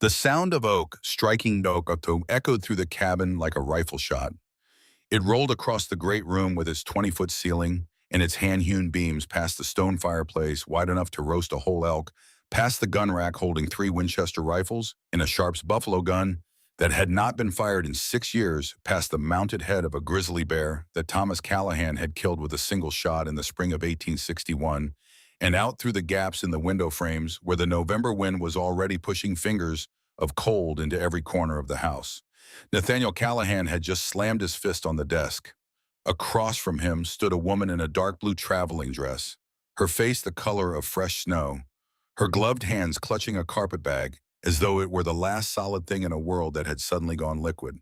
The sound of oak striking oak echoed through the cabin like a rifle shot. It rolled across the great room with its 20-foot ceiling and its hand-hewn beams past the stone fireplace wide enough to roast a whole elk, past the gun rack holding 3 Winchester rifles and a Sharps buffalo gun that had not been fired in 6 years, past the mounted head of a grizzly bear that Thomas Callahan had killed with a single shot in the spring of 1861, and out through the gaps in the window frames where the November wind was already pushing fingers of cold into every corner of the house. Nathaniel Callahan had just slammed his fist on the desk. Across from him stood a woman in a dark blue traveling dress, her face the color of fresh snow, her gloved hands clutching a carpet bag as though it were the last solid thing in a world that had suddenly gone liquid.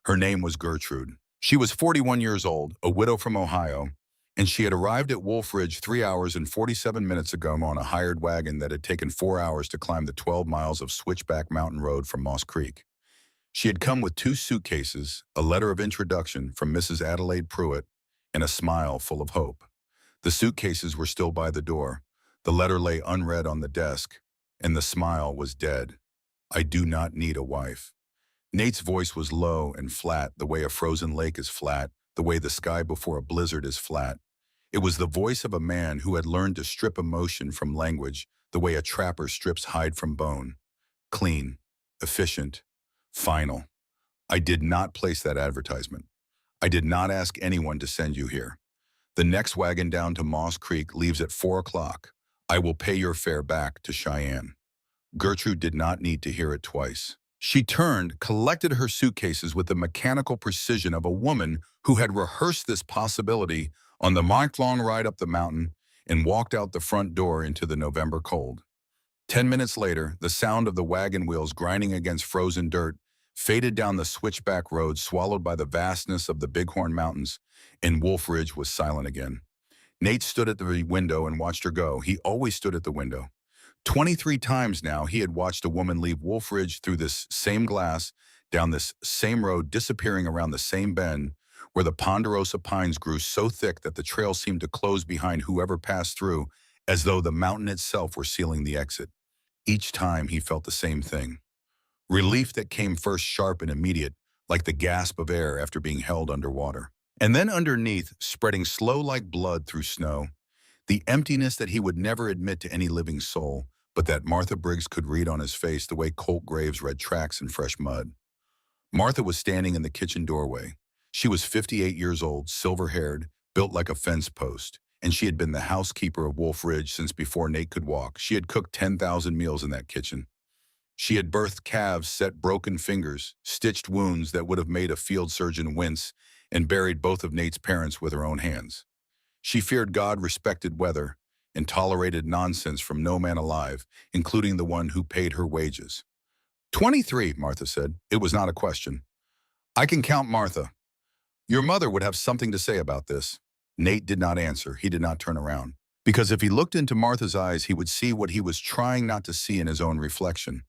Her name was Gertrude. She was 41 years old, a widow from Ohio, and she had arrived at Wolf Ridge 3 hours and 47 minutes ago on a hired wagon that had taken 4 hours to climb the 12 miles of switchback mountain road from Moss Creek. She had come with 2 suitcases, a letter of introduction from Mrs. Adelaide Pruitt, and a smile full of hope. The suitcases were still by the door. The letter lay unread on the desk, and the smile was dead. I do not need a wife. Nate's voice was low and flat, the way a frozen lake is flat, the way the sky before a blizzard is flat. It was the voice of a man who had learned to strip emotion from language, the way a trapper strips hide from bone. Clean, efficient, final. I did not place that advertisement. I did not ask anyone to send you here. The next wagon down to Moss Creek leaves at 4 o'clock. I will pay your fare back to Cheyenne. Gertrude did not need to hear it twice. She turned, collected her suitcases with the mechanical precision of a woman who had rehearsed this possibility on the month-long ride up the mountain, and walked out the front door into the November cold. 10 minutes later, the sound of the wagon wheels grinding against frozen dirt faded down the switchback road, swallowed by the vastness of the Bighorn Mountains, and Wolf Ridge was silent again. Nate stood at the window and watched her go. He always stood at the window. 23 times now he had watched a woman leave Wolf Ridge through this same glass, down this same road, disappearing around the same bend, where the ponderosa pines grew so thick that the trail seemed to close behind whoever passed through, as though the mountain itself were sealing the exit. Each time he felt the same thing. Relief that came first sharp and immediate, like the gasp of air after being held underwater. And then underneath, spreading slow like blood through snow, the emptiness that he would never admit to any living soul, but that Martha Briggs could read on his face the way Colt Graves read tracks in fresh mud. Martha was standing in the kitchen doorway. She was 58 years old, silver-haired, built like a fence post, and she had been the housekeeper of Wolf Ridge since before Nate could walk. She had cooked 10,000 meals in that kitchen. She had birthed calves, set broken fingers, stitched wounds that would have made a field surgeon wince, and buried both of Nate's parents with her own hands. She feared God, respected weather, and tolerated nonsense from no man alive, including the one who paid her wages. 23, Martha said. It was not a question. I can count Martha. Your mother would have something to say about this. Nate did not answer. He did not turn around. Because if he looked into Martha's eyes, he would see what he was trying not to see in his own reflection.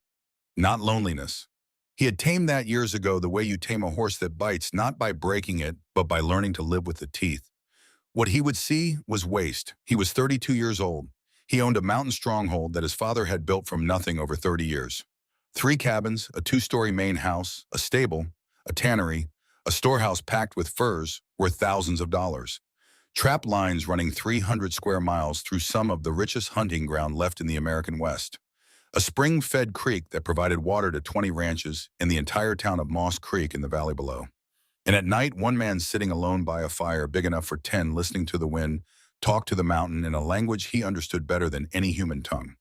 Not loneliness. He had tamed that years ago the way you tame a horse that bites, not by breaking it, but by learning to live with the teeth. What he would see was waste. He was 32 years old. He owned a mountain stronghold that his father had built from nothing over 30 years. 3 cabins, a 2-story main house, a stable, a tannery, a storehouse packed with furs worth thousands of dollars. Trap lines running 300 square miles through some of the richest hunting ground left in the American West. A spring-fed creek that provided water to 20 ranches and the entire town of Moss Creek in the valley below. And at night, one man sitting alone by a fire big enough for 10, listening to the wind, talk to the mountain in a language he understood better than any human tongue.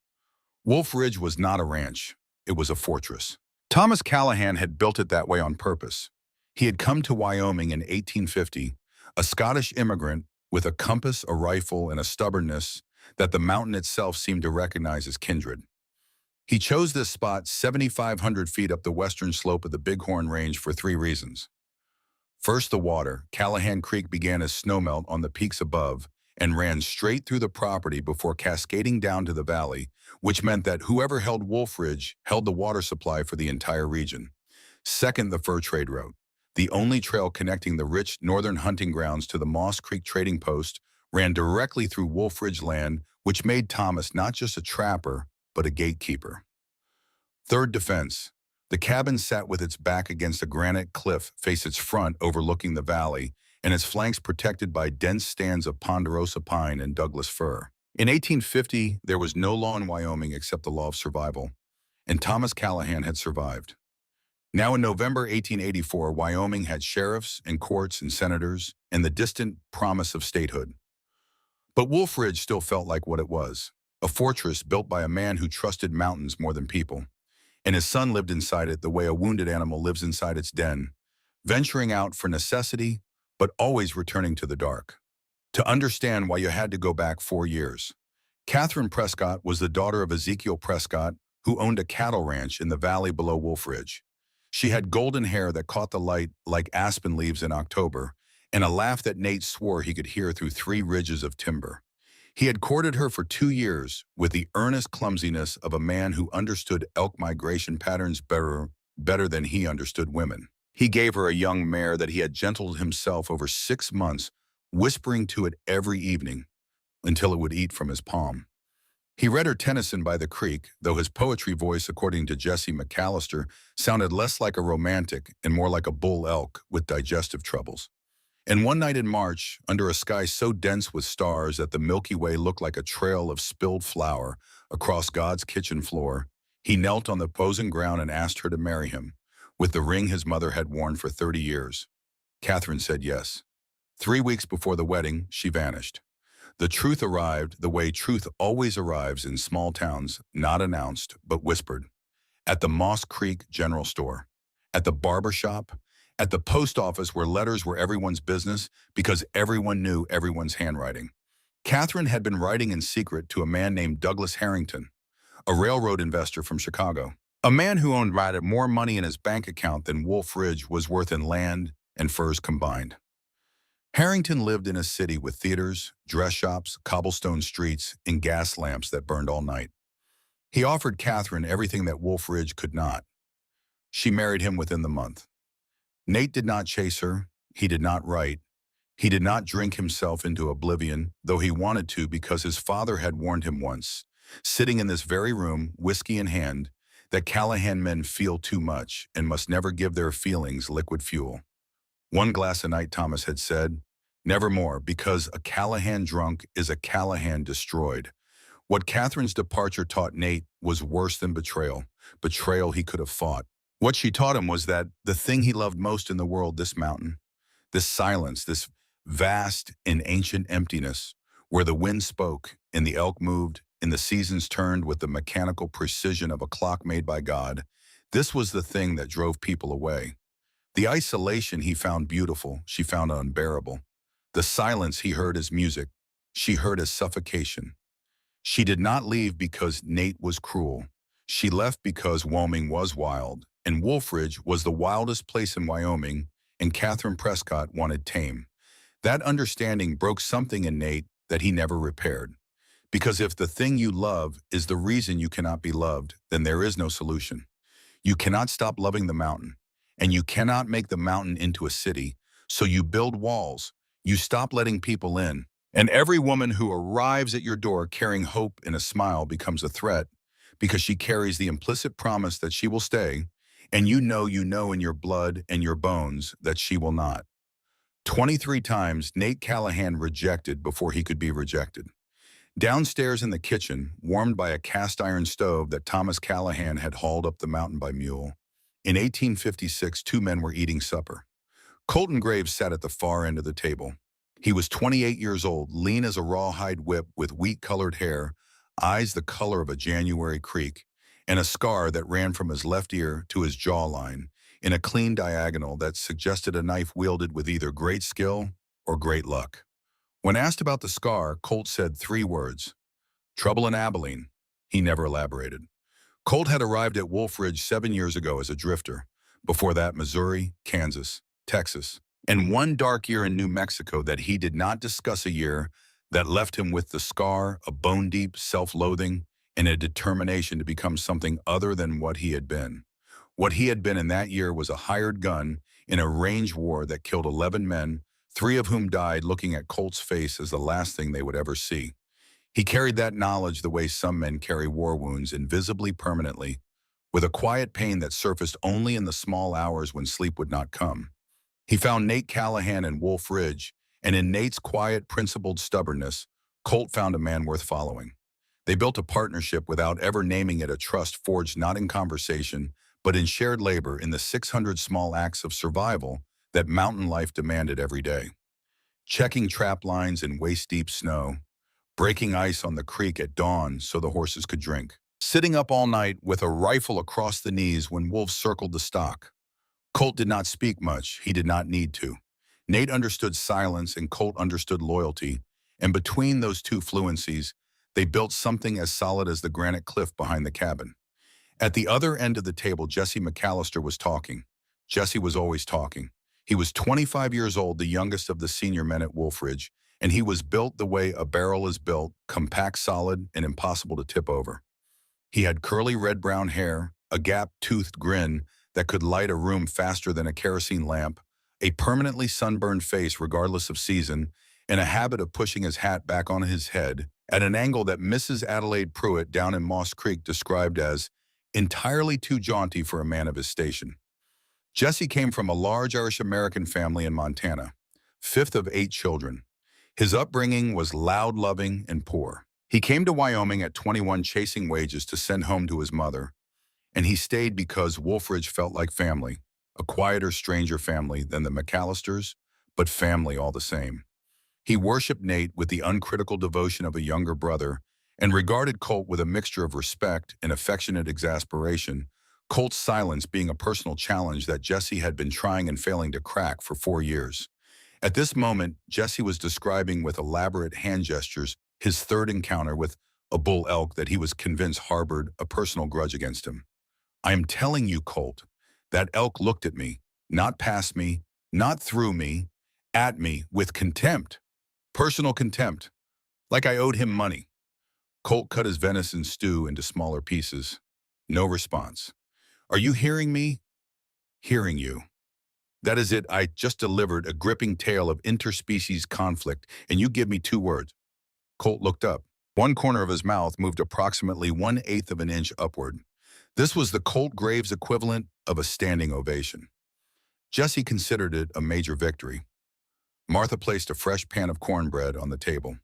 Wolf Ridge was not a ranch. It was a fortress. Thomas Callahan had built it that way on purpose. He had come to Wyoming in 1850, a Scottish immigrant with a compass, a rifle, and a stubbornness that the mountain itself seemed to recognize as kindred. He chose this spot 7,500 feet up the western slope of the Bighorn Range for 3 reasons. First, the water. Callahan Creek began as snowmelt on the peaks above and ran straight through the property before cascading down to the valley, which meant that whoever held Wolf Ridge held the water supply for the entire region. Second, the fur trade route. The only trail connecting the rich northern hunting grounds to the Moss Creek trading post ran directly through Wolf Ridge land, which made Thomas not just a trapper, but a gatekeeper. Third defense. The cabin sat with its back against a granite cliff, face its front overlooking the valley, and its flanks protected by dense stands of ponderosa pine and Douglas fir. In 1850, there was no law in Wyoming except the law of survival, and Thomas Callahan had survived. Now in November 1884, Wyoming had sheriffs and courts and senators and the distant promise of statehood. But Wolf Ridge still felt like what it was, a fortress built by a man who trusted mountains more than people. And his son lived inside it the way a wounded animal lives inside its den, venturing out for necessity, but always returning to the dark. To understand why you had to go back 4 years. Catherine Prescott was the daughter of Ezekiel Prescott, who owned a cattle ranch in the valley below Wolf Ridge. She had golden hair that caught the light like aspen leaves in October, and a laugh that Nate swore he could hear through 3 ridges of timber. He had courted her for 2 years with the earnest clumsiness of a man who understood elk migration patterns better than he understood women. He gave her a young mare that he had gentled himself over 6 months, whispering to it every evening until it would eat from his palm. He read her Tennyson by the creek, though his poetry voice, according to Jesse McAllister, sounded less like a romantic and more like a bull elk with digestive troubles. And one night in March, under a sky so dense with stars that the Milky Way looked like a trail of spilled flour across God's kitchen floor, he knelt on the opposing ground and asked her to marry him, with the ring his mother had worn for 30 years. Catherine said yes. 3 weeks before the wedding, she vanished. The truth arrived the way truth always arrives in small towns, not announced, but whispered. At the Moss Creek General Store, at the barber shop, at the post office where letters were everyone's business because everyone knew everyone's handwriting. Catherine had been writing in secret to a man named Douglas Harrington, a railroad investor from Chicago. A man who owned more money in his bank account than Wolf Ridge was worth in land and furs combined. Harrington lived in a city with theaters, dress shops, cobblestone streets, and gas lamps that burned all night. He offered Catherine everything that Wolf Ridge could not. She married him within the month. Nate did not chase her. He did not write. He did not drink himself into oblivion, though he wanted to because his father had warned him once, sitting in this very room, whiskey in hand, that Callahan men feel too much and must never give their feelings liquid fuel. 1 glass a night, Thomas had said. Never more, because a Callahan drunk is a Callahan destroyed. What Catherine's departure taught Nate was worse than betrayal. Betrayal he could have fought. What she taught him was that the thing he loved most in the world, this mountain, this silence, this vast and ancient emptiness, where the wind spoke and the elk moved and the seasons turned with the mechanical precision of a clock made by God, this was the thing that drove people away. The isolation he found beautiful, she found unbearable. The silence he heard as music, she heard as suffocation. She did not leave because Nate was cruel. She left because Wyoming was wild, and Wolf Ridge was the wildest place in Wyoming, and Catherine Prescott wanted tame. That understanding broke something in Nate that he never repaired. Because if the thing you love is the reason you cannot be loved, then there is no solution. You cannot stop loving the mountain. And you cannot make the mountain into a city, so you build walls. You stop letting people in. And every woman who arrives at your door carrying hope and a smile becomes a threat because she carries the implicit promise that she will stay, and you know in your blood and your bones that she will not. 23 times Nate Callahan rejected before he could be rejected. Downstairs in the kitchen, warmed by a cast iron stove that Thomas Callahan had hauled up the mountain by mule, in 1856, 2 men were eating supper. Colton Graves sat at the far end of the table. He was 28 years old, lean as a rawhide whip with wheat-colored hair, eyes the color of a January creek, and a scar that ran from his left ear to his jawline in a clean diagonal that suggested a knife wielded with either great skill or great luck. When asked about the scar, Colt said 3 words, "Trouble in Abilene." He never elaborated. Colt had arrived at Wolf Ridge 7 years ago as a drifter. Before that, Missouri, Kansas, Texas, and 1 dark year in New Mexico that he did not discuss, a year that left him with the scar, a bone-deep self-loathing, and a determination to become something other than what he had been. What he had been in that year was a hired gun in a range war that killed 11 men, 3 of whom died looking at Colt's face as the last thing they would ever see. He carried that knowledge the way some men carry war wounds, invisibly, permanently, with a quiet pain that surfaced only in the small hours when sleep would not come. He found Nate Callahan in Wolf Ridge, and in Nate's quiet, principled stubbornness, Colt found a man worth following. They built a partnership without ever naming it, a trust forged not in conversation, but in shared labor in the 600 small acts of survival that mountain life demanded every day. Checking trap lines in waist-deep snow, breaking ice on the creek at dawn so the horses could drink, sitting up all night with a rifle across the knees when wolves circled the stock. Colt did not speak much. He did not need to. Nate understood silence and Colt understood loyalty, and between those two fluencies, they built something as solid as the granite cliff behind the cabin. At the other end of the table, Jesse McAllister was talking. Jesse was always talking. He was 25 years old, the youngest of the senior men at Wolf Ridge, and he was built the way a barrel is built, compact, solid, and impossible to tip over. He had curly red-brown hair, a gap-toothed grin that could light a room faster than a kerosene lamp, a permanently sunburned face regardless of season, and a habit of pushing his hat back on his head at an angle that Mrs. Adelaide Pruitt down in Moss Creek described as entirely too jaunty for a man of his station. Jesse came from a large Irish-American family in Montana, fifth of 8 children. His upbringing was loud, loving, and poor. He came to Wyoming at 21 chasing wages to send home to his mother, and he stayed because Wolf Ridge felt like family, a quieter, stranger family than the McAllisters, but family all the same. He worshipped Nate with the uncritical devotion of a younger brother and regarded Colt with a mixture of respect and affectionate exasperation, Colt's silence being a personal challenge that Jesse had been trying and failing to crack for 4 years. At this moment, Jesse was describing with elaborate hand gestures his third encounter with a bull elk that he was convinced harbored a personal grudge against him. "I am telling you, Colt, that elk looked at me, not past me, not through me, at me with contempt, personal contempt, like I owed him money." Colt cut his venison stew into smaller pieces. No response. "Are you hearing me?" "Hearing you. That is it. I just delivered a gripping tale of interspecies conflict, and you give me 2 words." Colt looked up. One corner of his mouth moved approximately 1/8 of an inch upward. This was the Colt Graves equivalent of a standing ovation. Jesse considered it a major victory. Martha placed a fresh pan of cornbread on the table.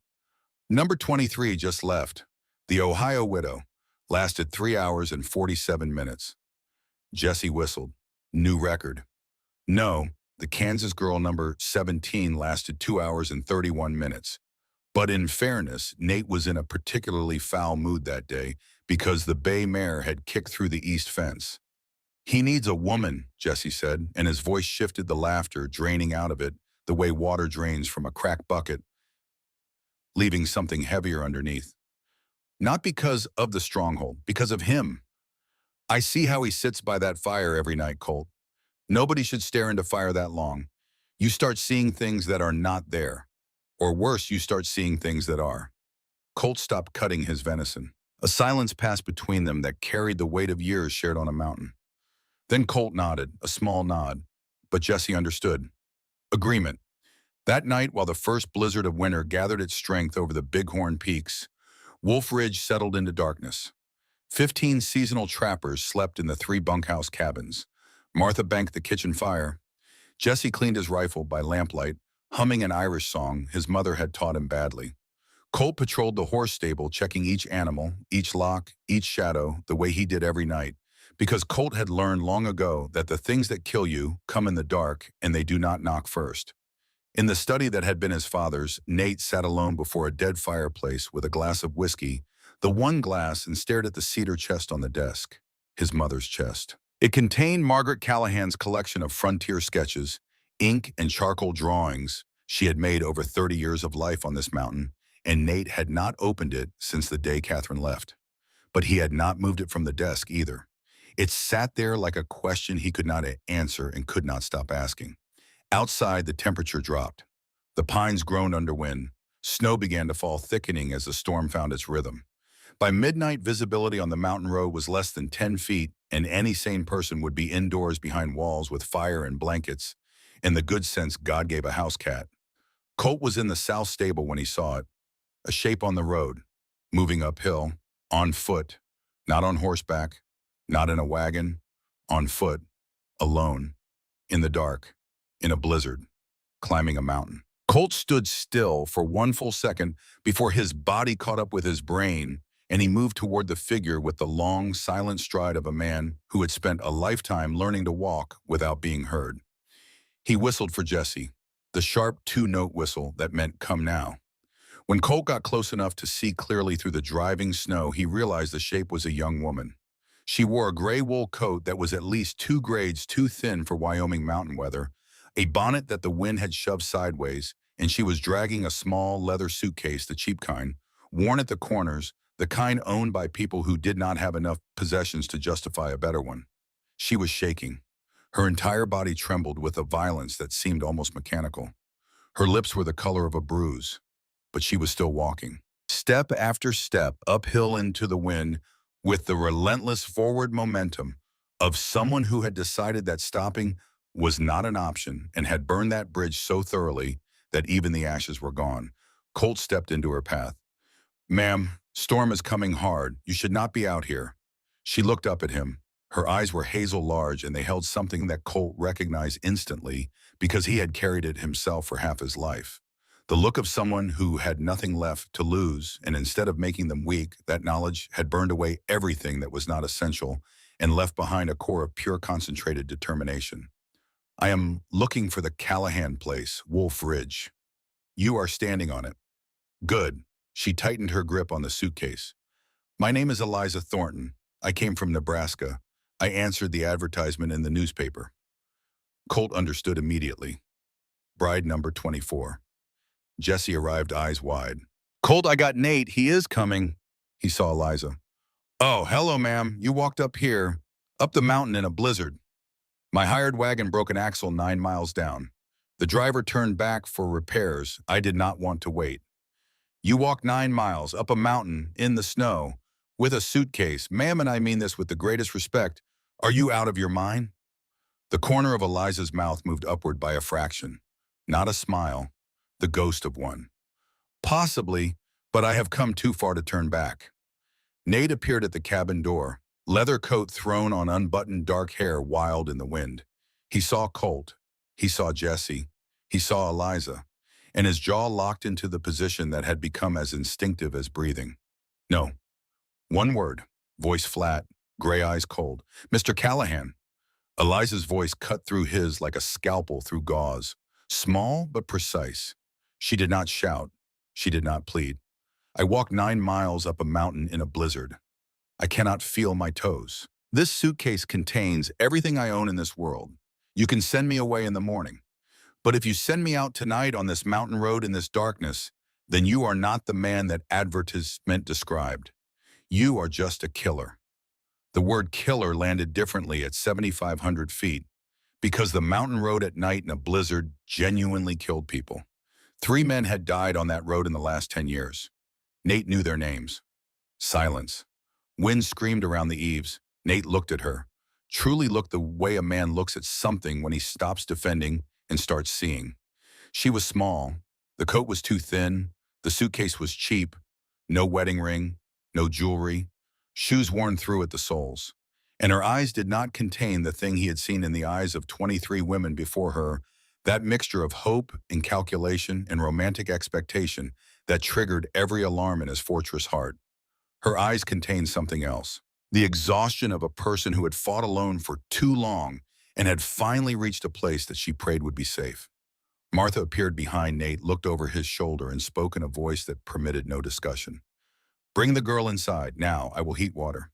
Number 23 just left. The Ohio Widow lasted 3 hours and 47 minutes. Jesse whistled. New record. No, the Kansas girl number 17 lasted 2 hours and 31 minutes. But in fairness, Nate was in a particularly foul mood that day because the bay mare had kicked through the east fence. "He needs a woman," Jesse said, and his voice shifted, the laughter draining out of it the way water drains from a cracked bucket, leaving something heavier underneath. "Not because of the stronghold, because of him. I see how he sits by that fire every night, Colt. Nobody should stare into fire that long. You start seeing things that are not there. Or worse, you start seeing things that are." Colt stopped cutting his venison. A silence passed between them that carried the weight of years shared on a mountain. Then Colt nodded, a small nod, but Jesse understood. Agreement. That night, while the first blizzard of winter gathered its strength over the Bighorn Peaks, Wolf Ridge settled into darkness. 15 seasonal trappers slept in the 3 bunkhouse cabins. Martha banked the kitchen fire. Jesse cleaned his rifle by lamplight, humming an Irish song his mother had taught him badly. Colt patrolled the horse stable, checking each animal, each lock, each shadow, the way he did every night, because Colt had learned long ago that the things that kill you come in the dark and they do not knock first. In the study that had been his father's, Nate sat alone before a dead fireplace with a glass of whiskey, the one glass, and stared at the cedar chest on the desk, his mother's chest. It contained Margaret Callahan's collection of frontier sketches, ink and charcoal drawings she had made over 30 years of life on this mountain, and Nate had not opened it since the day Catherine left. But he had not moved it from the desk either. It sat there like a question he could not answer and could not stop asking. Outside, the temperature dropped. The pines groaned under wind. Snow began to fall, thickening as the storm found its rhythm. By midnight, visibility on the mountain road was less than 10 feet, and any sane person would be indoors behind walls with fire and blankets, in the good sense God gave a house cat. Colt was in the south stable when he saw it, a shape on the road, moving uphill, on foot, not on horseback, Not in a wagon, on foot, alone, in the dark, in a blizzard, climbing a mountain. Colt stood still for one full second before his body caught up with his brain, and he moved toward the figure with the long, silent stride of a man who had spent a lifetime learning to walk without being heard. He whistled for Jesse, the sharp two-note whistle that meant come now. When Colt got close enough to see clearly through the driving snow, he realized the shape was a young woman. She wore a gray wool coat that was at least 2 grades too thin for Wyoming mountain weather, a bonnet that the wind had shoved sideways, and she was dragging a small leather suitcase, the cheap kind, worn at the corners, the kind owned by people who did not have enough possessions to justify a better one. She was shaking. Her entire body trembled with a violence that seemed almost mechanical. Her lips were the color of a bruise, but she was still walking. Step after step, uphill into the wind, with the relentless forward momentum of someone who had decided that stopping was not an option and had burned that bridge so thoroughly that even the ashes were gone. Colt stepped into her path. "Ma'am, storm is coming hard. You should not be out here." She looked up at him. Her eyes were hazel large, and they held something that Colt recognized instantly because he had carried it himself for half his life. The look of someone who had nothing left to lose, and instead of making them weak, that knowledge had burned away everything that was not essential and left behind a core of pure concentrated determination. "I am looking for the Callahan place, Wolf Ridge. You are standing on it." "Good." She tightened her grip on the suitcase. "My name is Eliza Thornton. I came from Nebraska. I answered the advertisement in the newspaper." Colt understood immediately. Bride number 24. Jesse arrived eyes wide. "Colt, I got Nate. He is coming." He saw Eliza. "Oh, hello, ma'am. You walked up here, up the mountain in a blizzard." "My hired wagon broke an axle 9 miles down. The driver turned back for repairs. I did not want to wait." "You walked 9 miles up a mountain in the snow with a suitcase. Ma'am, and I mean this with the greatest respect. Are you out of your mind?" The corner of Eliza's mouth moved upward by a fraction. Not a smile, the ghost of one. "Possibly, but I have come too far to turn back." Nate appeared at the cabin door, leather coat thrown on unbuttoned dark hair wild in the wind. He saw Colt. He saw Jesse. He saw Eliza. And his jaw locked into the position that had become as instinctive as breathing. "No." One word, voice flat, gray eyes cold. "Mr. Callahan." Eliza's voice cut through his like a scalpel through gauze. Small but precise. She did not shout. She did not plead. "I walked 9 miles up a mountain in a blizzard. I cannot feel my toes. This suitcase contains everything I own in this world. You can send me away in the morning. But if you send me out tonight on this mountain road in this darkness, then you are not the man that advertisement described. You are just a killer." The word killer landed differently at 7,500 feet because the mountain road at night in a blizzard genuinely killed people. 3 men had died on that road in the last 10 years. Nate knew their names. Silence. Wind screamed around the eaves. Nate looked at her. Truly looked the way a man looks at something when he stops defending and starts seeing. She was small. The coat was too thin. The suitcase was cheap. No wedding ring. No jewelry. Shoes worn through at the soles. And her eyes did not contain the thing he had seen in the eyes of 23 women before her, that mixture of hope and calculation and romantic expectation that triggered every alarm in his fortress heart. Her eyes contained something else. The exhaustion of a person who had fought alone for too long and had finally reached a place that she prayed would be safe. Martha appeared behind Nate, looked over his shoulder, and spoke in a voice that permitted no discussion. "Bring the girl inside. Now, I will heat water."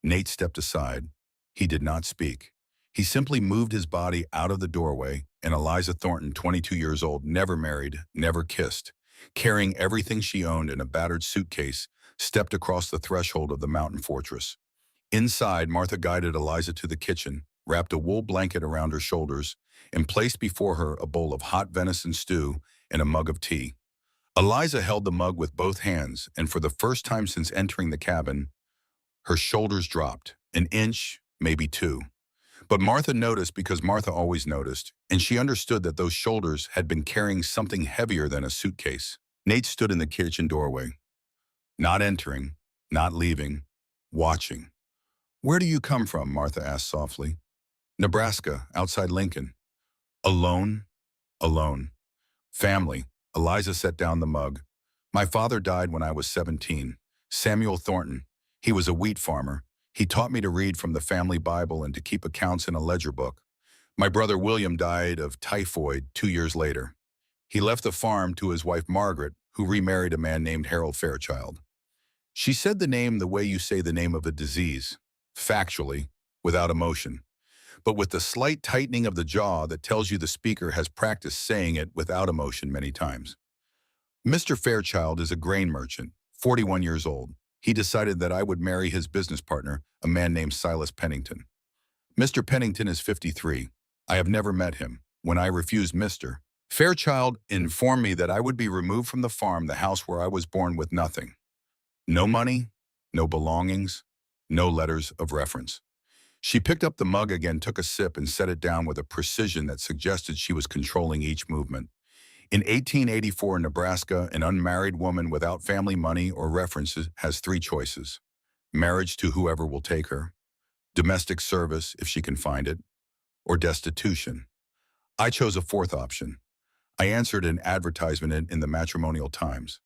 Nate stepped aside. He did not speak. He simply moved his body out of the doorway, and Eliza Thornton, 22 years old, never married, never kissed, carrying everything she owned in a battered suitcase, stepped across the threshold of the mountain fortress. Inside, Martha guided Eliza to the kitchen, wrapped a wool blanket around her shoulders, and placed before her a bowl of hot venison stew and a mug of tea. Eliza held the mug with both hands, and for the first time since entering the cabin, her shoulders dropped, an inch, maybe 2. But Martha noticed because Martha always noticed, and she understood that those shoulders had been carrying something heavier than a suitcase. Nate stood in the kitchen doorway, not entering, not leaving, watching. Where do you come from? Martha asked softly. Nebraska, outside Lincoln. Alone? Alone. Family. Eliza set down the mug. My father died when I was 17. Samuel Thornton. He was a wheat farmer. He taught me to read from the family Bible and to keep accounts in a ledger book. My brother William died of typhoid 2 years later. He left the farm to his wife Margaret, who remarried a man named Harold Fairchild. She said the name the way you say the name of a disease, factually, without emotion, but with the slight tightening of the jaw that tells you the speaker has practiced saying it without emotion many times. Mr. Fairchild is a grain merchant, 41 years old. He decided that I would marry his business partner, a man named Silas Pennington. Mr. Pennington is 53. I have never met him. When I refused Mr. Fairchild informed me that I would be removed from the farm, the house where I was born, with nothing. No money, no belongings, no letters of reference. She picked up the mug again, took a sip, and set it down with a precision that suggested she was controlling each movement. In 1884, Nebraska, an unmarried woman without family money or references has three choices: marriage to whoever will take her, domestic service if she can find it, or destitution. I chose a fourth option. I answered an advertisement in the Matrimonial Times.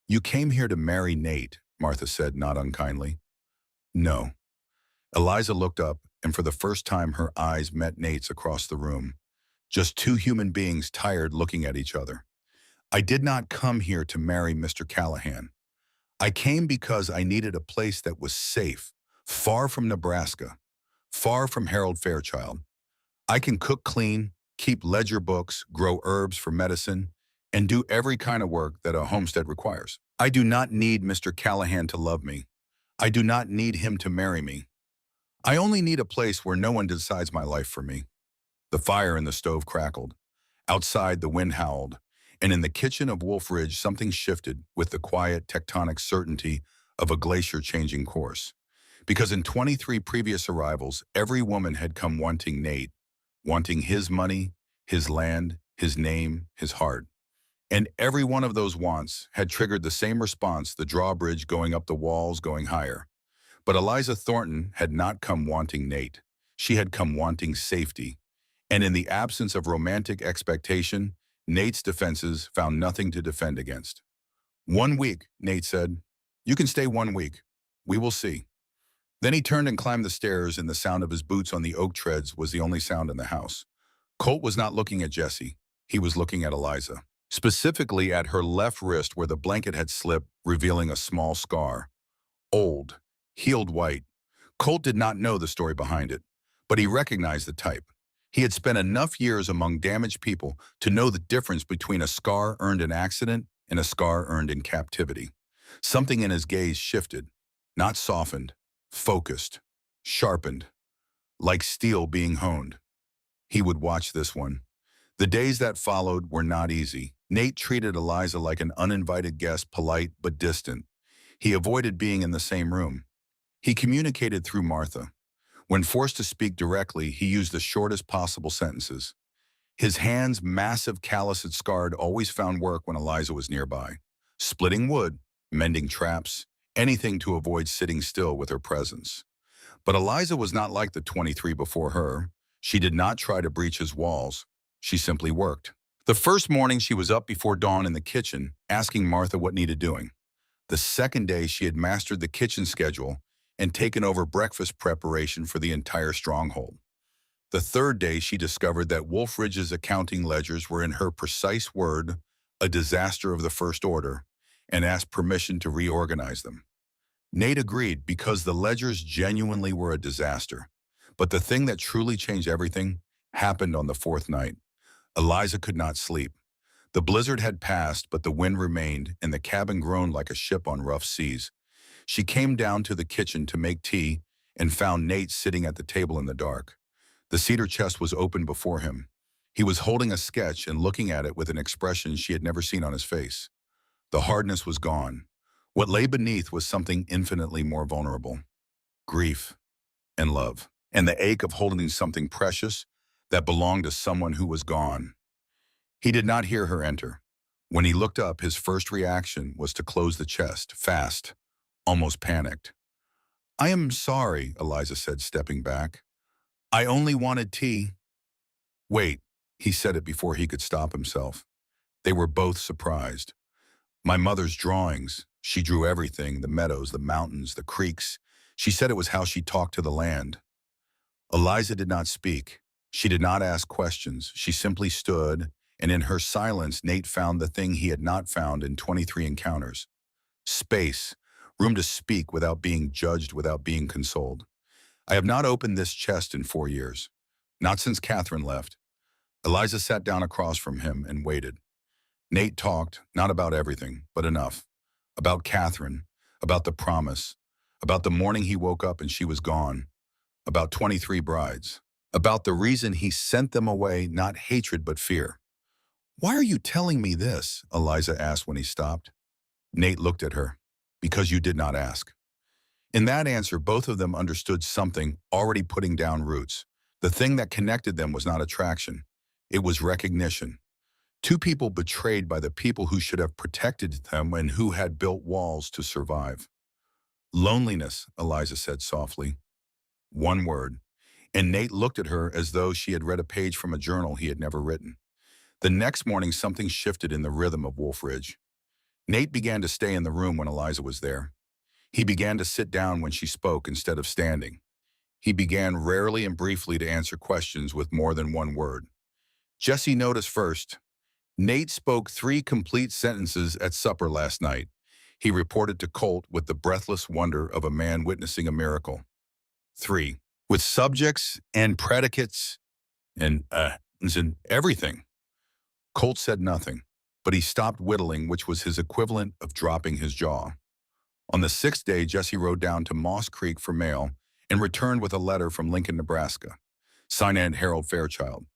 You came here to marry Nate, Martha said, not unkindly. No. Eliza looked up, and for the first time her eyes met Nate's across the room. Just two human beings tired looking at each other. I did not come here to marry Mr. Callahan. I came because I needed a place that was safe, far from Nebraska, far from Harold Fairchild. I can cook clean, keep ledger books, grow herbs for medicine, and do every kind of work that a homestead requires. I do not need Mr. Callahan to love me. I do not need him to marry me. I only need a place where no one decides my life for me. The fire in the stove crackled. Outside, the wind howled. And in the kitchen of Wolf Ridge, something shifted with the quiet, tectonic certainty of a glacier changing course. Because in 23 previous arrivals, every woman had come wanting Nate, wanting his money, his land, his name, his heart. And every one of those wants had triggered the same response, the drawbridge going up, the walls going higher. But Eliza Thornton had not come wanting Nate. She had come wanting safety. And in the absence of romantic expectation, Nate's defenses found nothing to defend against. 1 week, Nate said. You can stay 1 week. We will see. Then he turned and climbed the stairs, and the sound of his boots on the oak treads was the only sound in the house. Colt was not looking at Jesse. He was looking at Eliza, specifically at her left wrist where the blanket had slipped, revealing a small scar. Old, healed white. Colt did not know the story behind it, but he recognized the type. He had spent enough years among damaged people to know the difference between a scar earned in accident and a scar earned in captivity. Something in his gaze shifted, not softened, focused, sharpened, like steel being honed. He would watch this one. The days that followed were not easy. Nate treated Eliza like an uninvited guest, polite but distant. He avoided being in the same room. He communicated through Martha. When forced to speak directly, he used the shortest possible sentences. His hands, massive, calloused, and scarred, always found work when Eliza was nearby. Splitting wood, mending traps, anything to avoid sitting still with her presence. But Eliza was not like the 23 before her. She did not try to breach his walls. She simply worked. The first morning she was up before dawn in the kitchen, asking Martha what needed doing. The second day she had mastered the kitchen schedule and taken over breakfast preparation for the entire stronghold. The third day she discovered that Wolf Ridge's accounting ledgers were, in her precise word, a disaster of the first order, and asked permission to reorganize them. Nate agreed because the ledgers genuinely were a disaster. But the thing that truly changed everything happened on the fourth night. Eliza could not sleep. The blizzard had passed, but the wind remained, and the cabin groaned like a ship on rough seas. She came down to the kitchen to make tea and found Nate sitting at the table in the dark. The cedar chest was open before him. He was holding a sketch and looking at it with an expression she had never seen on his face. The hardness was gone. What lay beneath was something infinitely more vulnerable: grief and love, and the ache of holding something precious that belonged to someone who was gone. He did not hear her enter. When he looked up, his first reaction was to close the chest, fast, almost panicked. I am sorry, Eliza said, stepping back. I only wanted tea. Wait, he said it before he could stop himself. They were both surprised. My mother's drawings. She drew everything, the meadows, the mountains, the creeks. She said it was how she talked to the land. Eliza did not speak. She did not ask questions. She simply stood, and in her silence, Nate found the thing he had not found in 23 encounters. Space, room to speak without being judged, without being consoled. I have not opened this chest in 4 years. Not since Catherine left. Eliza sat down across from him and waited. Nate talked, not about everything, but enough. About Catherine, about the promise, about the morning he woke up and she was gone, about 23 brides, about the reason he sent them away, not hatred but fear. Why are you telling me this? Eliza asked when he stopped. Nate looked at her. Because you did not ask. In that answer, both of them understood something already putting down roots. The thing that connected them was not attraction. It was recognition. Two people betrayed by the people who should have protected them and who had built walls to survive. Loneliness, Eliza said softly. One word. And Nate looked at her as though she had read a page from a journal he had never written. The next morning, something shifted in the rhythm of Wolf Ridge. Nate began to stay in the room when Eliza was there. He began to sit down when she spoke instead of standing. He began rarely and briefly to answer questions with more than one word. Jesse noticed first. Nate spoke 3 complete sentences at supper last night. He reported to Colt with the breathless wonder of a man witnessing a miracle. 3. With subjects and predicates and everything. Colt said nothing, but he stopped whittling, which was his equivalent of dropping his jaw. On the 6th day, Jesse rode down to Moss Creek for mail and returned with a letter from Lincoln, Nebraska, signed Aunt Harold Fairchild.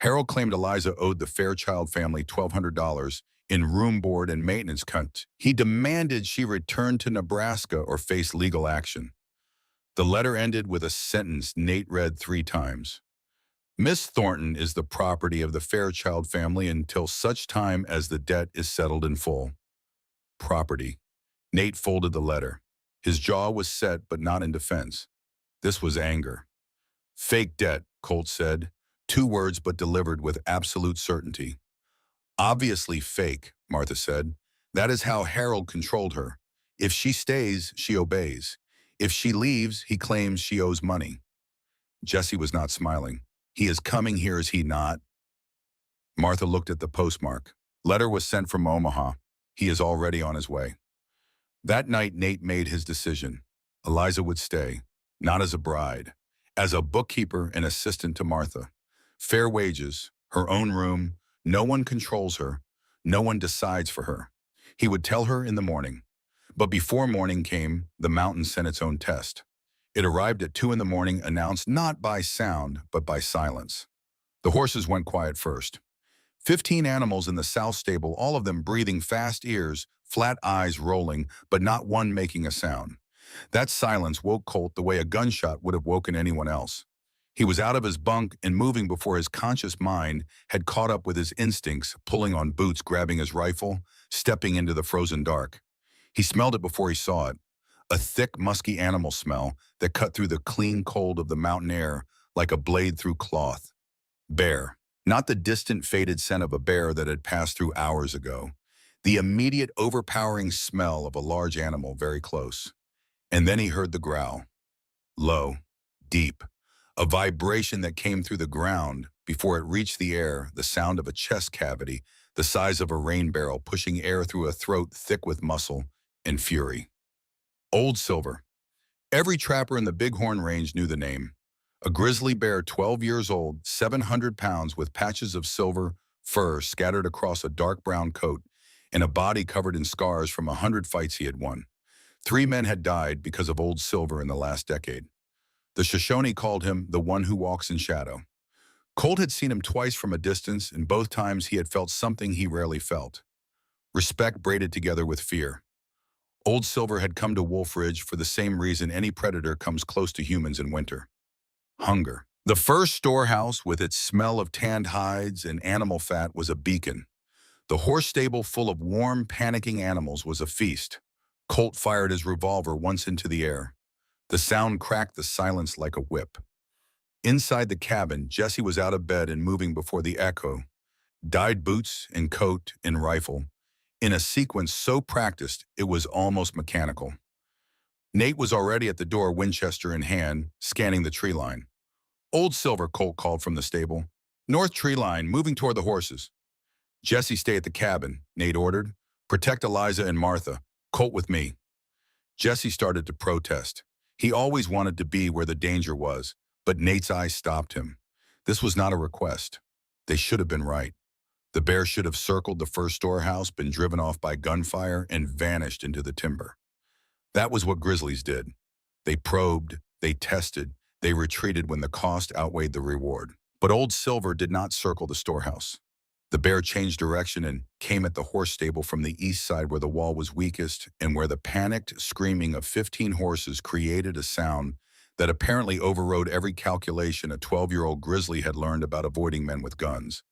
Harold claimed Eliza owed the Fairchild family $1,200 in room, board, and maintenance cuts. He demanded she return to Nebraska or face legal action. The letter ended with a sentence Nate read 3 times. Miss Thornton is the property of the Fairchild family until such time as the debt is settled in full. Property. Nate folded the letter. His jaw was set, but not in defense. This was anger. Fake debt, Colt said. 2 words, but delivered with absolute certainty. Obviously fake, Martha said. That is how Harold controlled her. If she stays, she obeys. If she leaves, he claims she owes money. Jesse was not smiling. He is coming here, is he not? Martha looked at the postmark. Letter was sent from Omaha. He is already on his way. That night, Nate made his decision. Eliza would stay, not as a bride, as a bookkeeper and assistant to Martha. Fair wages, her own room, no one controls her, no one decides for her. He would tell her in the morning. But before morning came, the mountain sent its own test. It arrived at 2 in the morning, announced not by sound, but by silence. The horses went quiet first. 15 animals in the south stable, all of them breathing fast ears, flat eyes rolling, but not one making a sound. That silence woke Colt the way a gunshot would have woken anyone else. He was out of his bunk and moving before his conscious mind had caught up with his instincts, pulling on boots, grabbing his rifle, stepping into the frozen dark. He smelled it before he saw it. A thick, musky animal smell that cut through the clean cold of the mountain air like a blade through cloth. Bear. Not the distant, faded scent of a bear that had passed through hours ago. The immediate, overpowering smell of a large animal very close. And then he heard the growl. Low, deep. A vibration that came through the ground before it reached the air, the sound of a chest cavity, the size of a rain barrel pushing air through a throat thick with muscle and fury. Old Silver. Every trapper in the Bighorn Range knew the name. A grizzly bear 12 years old, 700 pounds with patches of silver fur scattered across a dark brown coat and a body covered in scars from 100 fights he had won. 3 men had died because of Old Silver in the last decade. The Shoshone called him the one who walks in shadow. Colt had seen him twice from a distance, and both times he had felt something he rarely felt. Respect braided together with fear. Old Silver had come to Wolf Ridge for the same reason any predator comes close to humans in winter. Hunger. The first storehouse, with its smell of tanned hides and animal fat, was a beacon. The horse stable full of warm, panicking animals was a feast. Colt fired his revolver once into the air. The sound cracked the silence like a whip. Inside the cabin, Jesse was out of bed and moving before the echo, dyed boots and coat and rifle, in a sequence so practiced it was almost mechanical. Nate was already at the door, Winchester in hand, scanning the tree line. Old Silver, Colt called from the stable. North tree line, moving toward the horses. Jesse, stay at the cabin, Nate ordered. Protect Eliza and Martha. Colt with me. Jesse started to protest. He always wanted to be where the danger was, but Nate's eyes stopped him. This was not a request. They should have been right. The bear should have circled the first storehouse, been driven off by gunfire, and vanished into the timber. That was what grizzlies did. They probed, they tested, they retreated when the cost outweighed the reward. But Old Silver did not circle the storehouse. The bear changed direction and came at the horse stable from the east side where the wall was weakest and where the panicked screaming of 15 horses created a sound that apparently overrode every calculation a 12-year-old grizzly had learned about avoiding men with guns.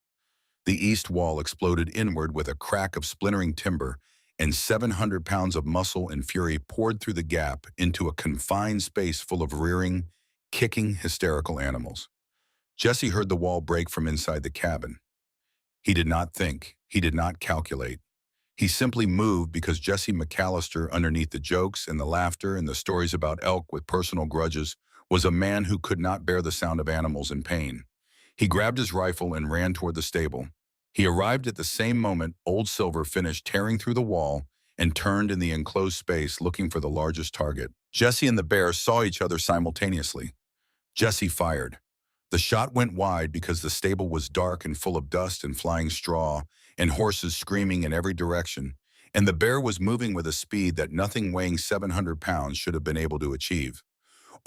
The east wall exploded inward with a crack of splintering timber, and 700 pounds of muscle and fury poured through the gap into a confined space full of rearing, kicking, hysterical animals. Jesse heard the wall break from inside the cabin. He did not think. He did not calculate. He simply moved because Jesse McAllister, underneath the jokes and the laughter and the stories about elk with personal grudges, was a man who could not bear the sound of animals in pain. He grabbed his rifle and ran toward the stable. He arrived at the same moment Old Silver finished tearing through the wall and turned in the enclosed space looking for the largest target. Jesse and the bear saw each other simultaneously. Jesse fired. The shot went wide because the stable was dark and full of dust and flying straw and horses screaming in every direction, and the bear was moving with a speed that nothing weighing 700 pounds should have been able to achieve.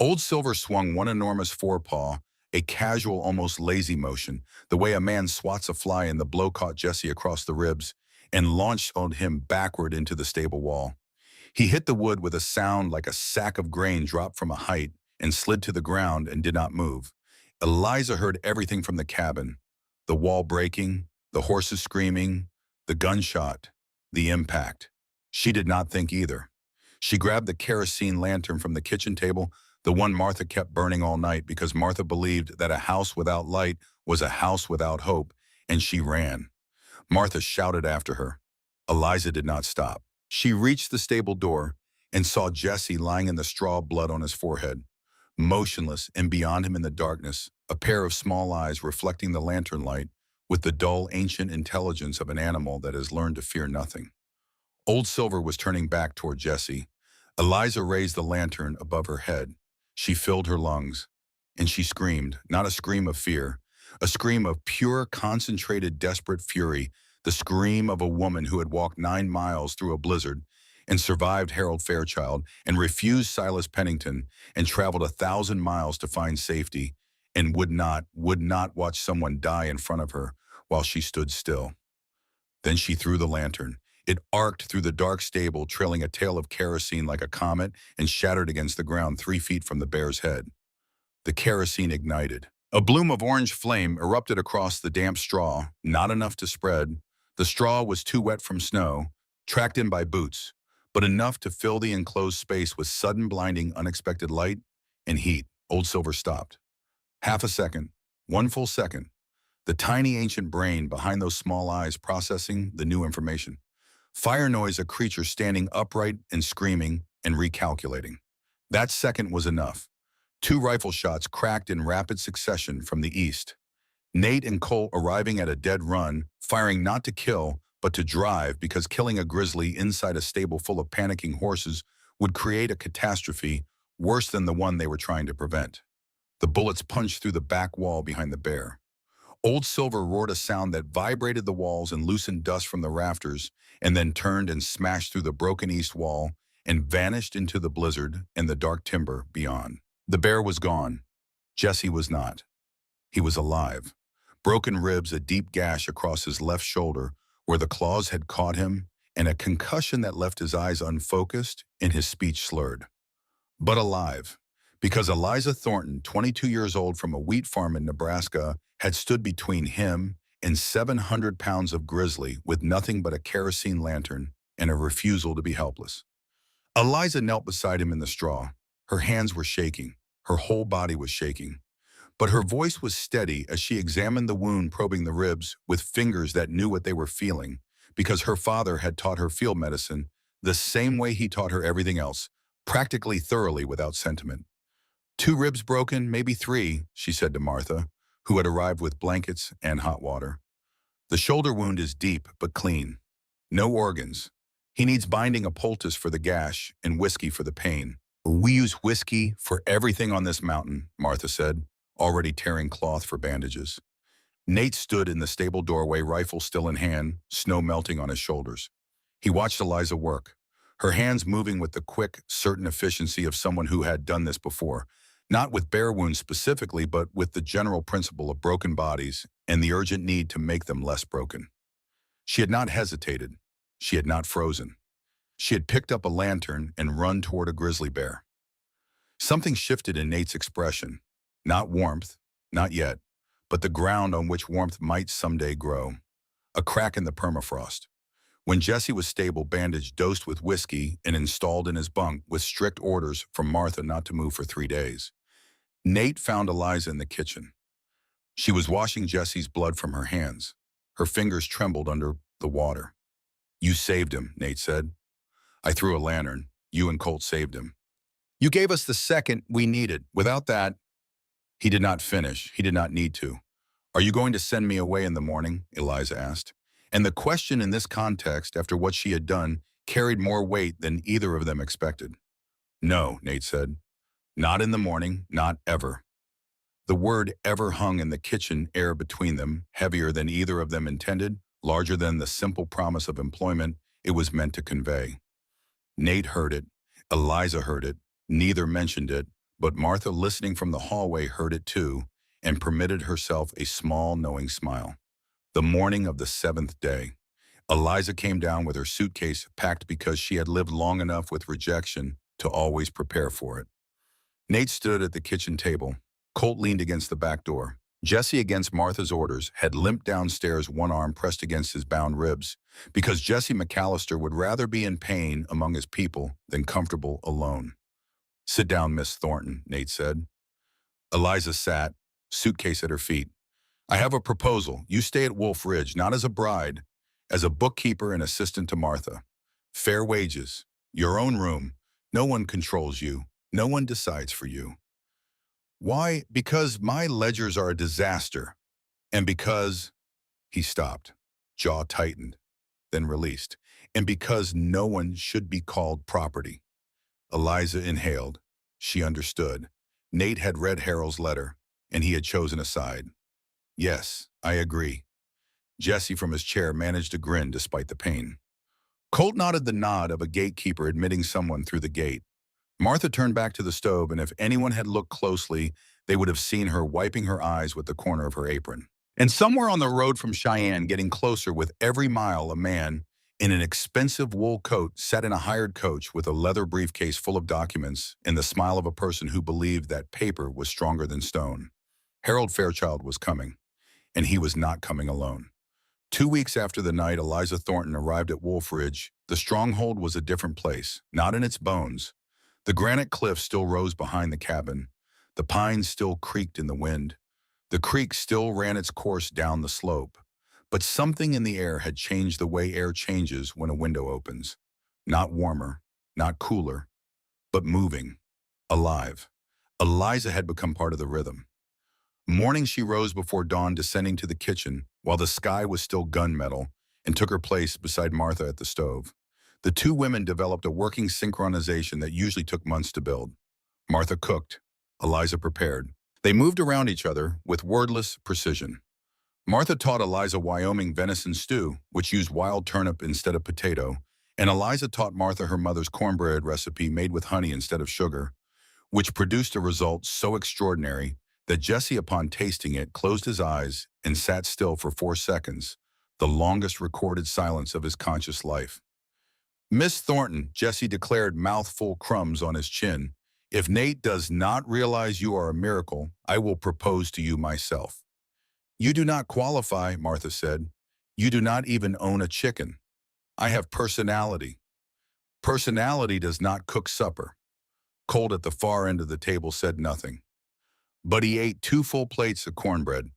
Old Silver swung one enormous forepaw, a casual, almost lazy motion, the way a man swats a fly, and the blow caught Jesse across the ribs and launched him backward into the stable wall. He hit the wood with a sound like a sack of grain dropped from a height and slid to the ground and did not move. Eliza heard everything from the cabin, the wall breaking, the horses screaming, the gunshot, the impact. She did not think either. She grabbed the kerosene lantern from the kitchen table, the one Martha kept burning all night because Martha believed that a house without light was a house without hope, and she ran. Martha shouted after her. Eliza did not stop. She reached the stable door and saw Jesse lying in the straw, blood on his forehead. Motionless and beyond him in the darkness, a pair of small eyes reflecting the lantern light with the dull, ancient intelligence of an animal that has learned to fear nothing. Old Silver was turning back toward Jesse. Eliza raised the lantern above her head. She filled her lungs, and she screamed, not a scream of fear, a scream of pure, concentrated, desperate fury, the scream of a woman who had walked 9 miles through a blizzard and survived Harold Fairchild and refused Silas Pennington and traveled 1,000 miles to find safety and would not watch someone die in front of her while she stood still. Then she threw the lantern. It arced through the dark stable, trailing a tail of kerosene like a comet, and shattered against the ground 3 feet from the bear's head. The kerosene ignited. A bloom of orange flame erupted across the damp straw, not enough to spread. The straw was too wet from snow, tracked in by boots, but enough to fill the enclosed space with sudden, blinding, unexpected light and heat. Old Silver stopped. Half a second, 1 full second, the tiny ancient brain behind those small eyes processing the new information. Fire noise, a creature standing upright and screaming and recalculating. That second was enough. 2 rifle shots cracked in rapid succession from the east. Nate and Colt arriving at a dead run, firing not to kill, but to drive, because killing a grizzly inside a stable full of panicking horses would create a catastrophe worse than the one they were trying to prevent. The bullets punched through the back wall behind the bear. Old Silver roared a sound that vibrated the walls and loosened dust from the rafters, and then turned and smashed through the broken east wall and vanished into the blizzard and the dark timber beyond. The bear was gone. Jesse was not. He was alive. Broken ribs, a deep gash across his left shoulder where the claws had caught him, and a concussion that left his eyes unfocused and his speech slurred. But alive, because Eliza Thornton, 22 years old from a wheat farm in Nebraska, had stood between him and 700 pounds of grizzly with nothing but a kerosene lantern and a refusal to be helpless. Eliza knelt beside him in the straw. Her hands were shaking. Her whole body was shaking. But her voice was steady as she examined the wound, probing the ribs with fingers that knew what they were feeling, because her father had taught her field medicine the same way he taught her everything else, practically thoroughly without sentiment. "2 ribs broken, maybe 3, she said to Martha, who had arrived with blankets and hot water. "The shoulder wound is deep but clean. No organs. He needs binding a poultice for the gash and whiskey for the pain." "We use whiskey for everything on this mountain," Martha said, already tearing cloth for bandages. Nate stood in the stable doorway, rifle still in hand, snow melting on his shoulders. He watched Eliza work, her hands moving with the quick, certain efficiency of someone who had done this before, not with bear wounds specifically, but with the general principle of broken bodies and the urgent need to make them less broken. She had not hesitated. She had not frozen. She had picked up a lantern and run toward a grizzly bear. Something shifted in Nate's expression. Not warmth, not yet, but the ground on which warmth might someday grow. A crack in the permafrost. When Jesse was stable, bandaged, dosed with whiskey, and installed in his bunk with strict orders from Martha not to move for 3 days, Nate found Eliza in the kitchen. She was washing Jesse's blood from her hands. Her fingers trembled under the water. "You saved him," Nate said. "I threw a lantern. You and Colt saved him. You gave us the second we needed. Without that—" He did not finish. He did not need to. "Are you going to send me away in the morning?" Eliza asked. And the question in this context, after what she had done, carried more weight than either of them expected. "No," Nate said. "Not in the morning, not ever." The word ever hung in the kitchen air between them, heavier than either of them intended, larger than the simple promise of employment it was meant to convey. Nate heard it. Eliza heard it. Neither mentioned it, but Martha, listening from the hallway, heard it too, and permitted herself a small, knowing smile. The morning of the 7th day, Eliza came down with her suitcase packed because she had lived long enough with rejection to always prepare for it. Nate stood at the kitchen table. Colt leaned against the back door. Jesse, against Martha's orders, had limped downstairs, one arm pressed against his bound ribs, because Jesse McAllister would rather be in pain among his people than comfortable alone. "Sit down, Miss Thornton," Nate said. Eliza sat, suitcase at her feet. "I have a proposal. You stay at Wolf Ridge, not as a bride, as a bookkeeper and assistant to Martha. Fair wages, your own room. No one controls you. No one decides for you." "Why?" "Because my ledgers are a disaster. And because—" He stopped, jaw tightened, then released. "And because no one should be called property." Eliza inhaled. She understood. Nate had read Harold's letter, and he had chosen a side. "Yes, I agree." Jesse, from his chair, managed a grin despite the pain. Colt nodded the nod of a gatekeeper admitting someone through the gate. Martha turned back to the stove, and if anyone had looked closely, they would have seen her wiping her eyes with the corner of her apron. And somewhere on the road from Cheyenne, getting closer with every mile, a man in an expensive wool coat sat in a hired coach with a leather briefcase full of documents and the smile of a person who believed that paper was stronger than stone. Harold Fairchild was coming, and he was not coming alone. 2 weeks after the night Eliza Thornton arrived at Wolf Ridge, the stronghold was a different place, not in its bones. The granite cliff still rose behind the cabin. The pines still creaked in the wind. The creek still ran its course down the slope. But something in the air had changed the way air changes when a window opens. Not warmer, not cooler, but moving, alive. Eliza had become part of the rhythm. Morning she rose before dawn, descending to the kitchen while the sky was still gunmetal, and took her place beside Martha at the stove. The two women developed a working synchronization that usually took months to build. Martha cooked. Eliza prepared. They moved around each other with wordless precision. Martha taught Eliza Wyoming venison stew, which used wild turnip instead of potato, and Eliza taught Martha her mother's cornbread recipe made with honey instead of sugar, which produced a result so extraordinary that Jesse, upon tasting it, closed his eyes and sat still for 4 seconds, the longest recorded silence of his conscious life. "Miss Thornton," Jesse declared, mouthful crumbs on his chin, "if Nate does not realize you are a miracle, I will propose to you myself." "You do not qualify," Martha said. "You do not even own a chicken." "I have personality." "Personality does not cook supper." Colt at the far end of the table said nothing. But he ate 2 full plates of cornbread.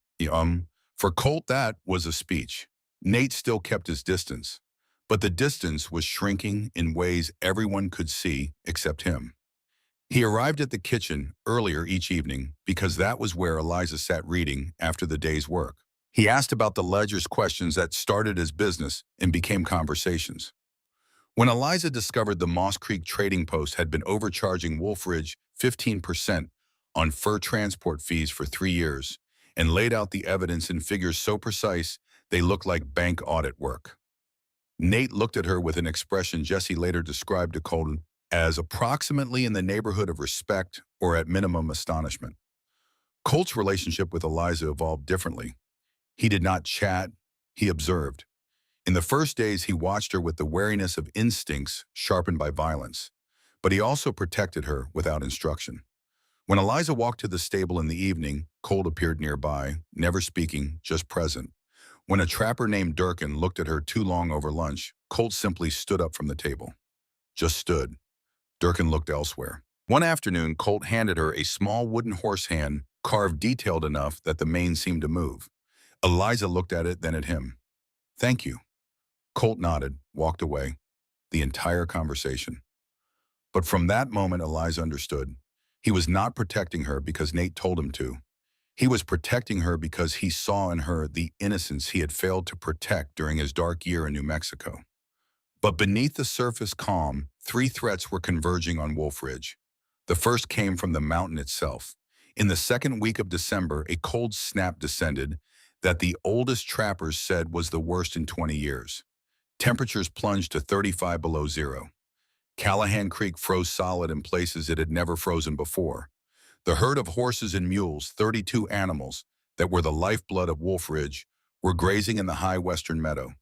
For Colt, that was a speech. Nate still kept his distance, but the distance was shrinking in ways everyone could see except him. He arrived at the kitchen earlier each evening because that was where Eliza sat reading after the day's work. He asked about the ledger's questions that started as business and became conversations. When Eliza discovered the Moss Creek trading post had been overcharging Wolfridge 15% on fur transport fees for 3 years and laid out the evidence in figures so precise they looked like bank audit work, Nate looked at her with an expression Jesse later described to Colton as approximately in the neighborhood of respect or at minimum astonishment. Colt's relationship with Eliza evolved differently. He did not chat, he observed. In the first days, he watched her with the wariness of instincts sharpened by violence, but he also protected her without instruction. When Eliza walked to the stable in the evening, Colt appeared nearby, never speaking, just present. When a trapper named Durkin looked at her too long over lunch, Colt simply stood up from the table. Just stood. Durkin looked elsewhere. One afternoon, Colt handed her a small wooden horse hand, carved detailed enough that the mane seemed to move. Eliza looked at it, then at him. "Thank you." Colt nodded, walked away. The entire conversation. But from that moment, Eliza understood. He was not protecting her because Nate told him to. He was protecting her because he saw in her the innocence he had failed to protect during his dark year in New Mexico. But beneath the surface calm, 3 threats were converging on Wolfridge. The first came from the mountain itself. In the second week of December, a cold snap descended that the oldest trappers said was the worst in 20 years. Temperatures plunged to 35 below zero. Callahan Creek froze solid in places it had never frozen before. The herd of horses and mules, 32 animals, that were the lifeblood of Wolfridge, were grazing in the high western meadow.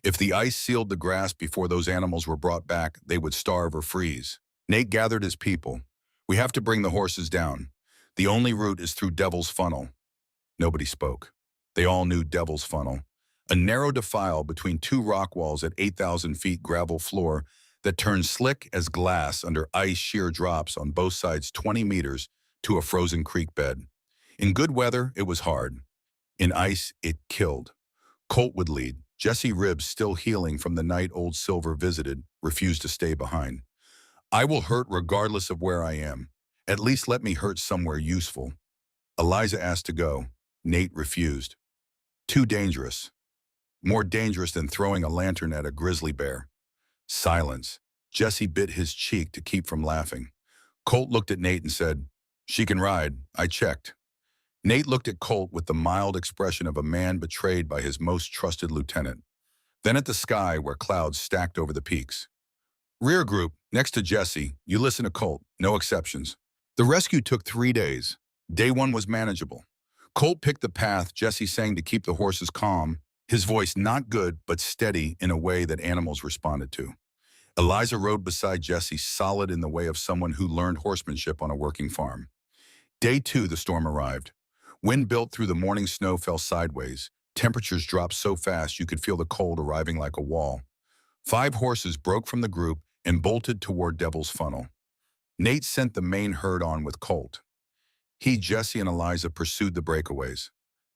If the ice sealed the grass before those animals were brought back, they would starve or freeze. Nate gathered his people. "We have to bring the horses down. The only route is through Devil's Funnel." Nobody spoke. They all knew Devil's Funnel, a narrow defile between 2 rock walls at 8,000 feet gravel floor that turned slick as glass under ice sheer drops on both sides 20 meters to a frozen creek bed. In good weather, it was hard. In ice, it killed. Colt would lead. Jesse Ribs, still healing from the night old Silver visited, refused to stay behind. "I will hurt regardless of where I am. At least let me hurt somewhere useful." Eliza asked to go. Nate refused. Too dangerous. More dangerous than throwing a lantern at a grizzly bear. Silence. Jesse bit his cheek to keep from laughing. Colt looked at Nate and said, "She can ride. I checked." Nate looked at Colt with the mild expression of a man betrayed by his most trusted lieutenant. Then at the sky where clouds stacked over the peaks. "Rear group, next to Jesse, you listen to Colt, no exceptions." The rescue took 3 days. Day 1 was manageable. Colt picked the path Jesse sang to keep the horses calm, his voice not good but steady in a way that animals responded to. Eliza rode beside Jesse, solid in the way of someone who learned horsemanship on a working farm. Day 2, the storm arrived. Wind built through the morning snow fell sideways. Temperatures dropped so fast you could feel the cold arriving like a wall. 5 horses broke from the group and bolted toward Devil's Funnel. Nate sent the main herd on with Colt. He, Jesse, and Eliza pursued the breakaways.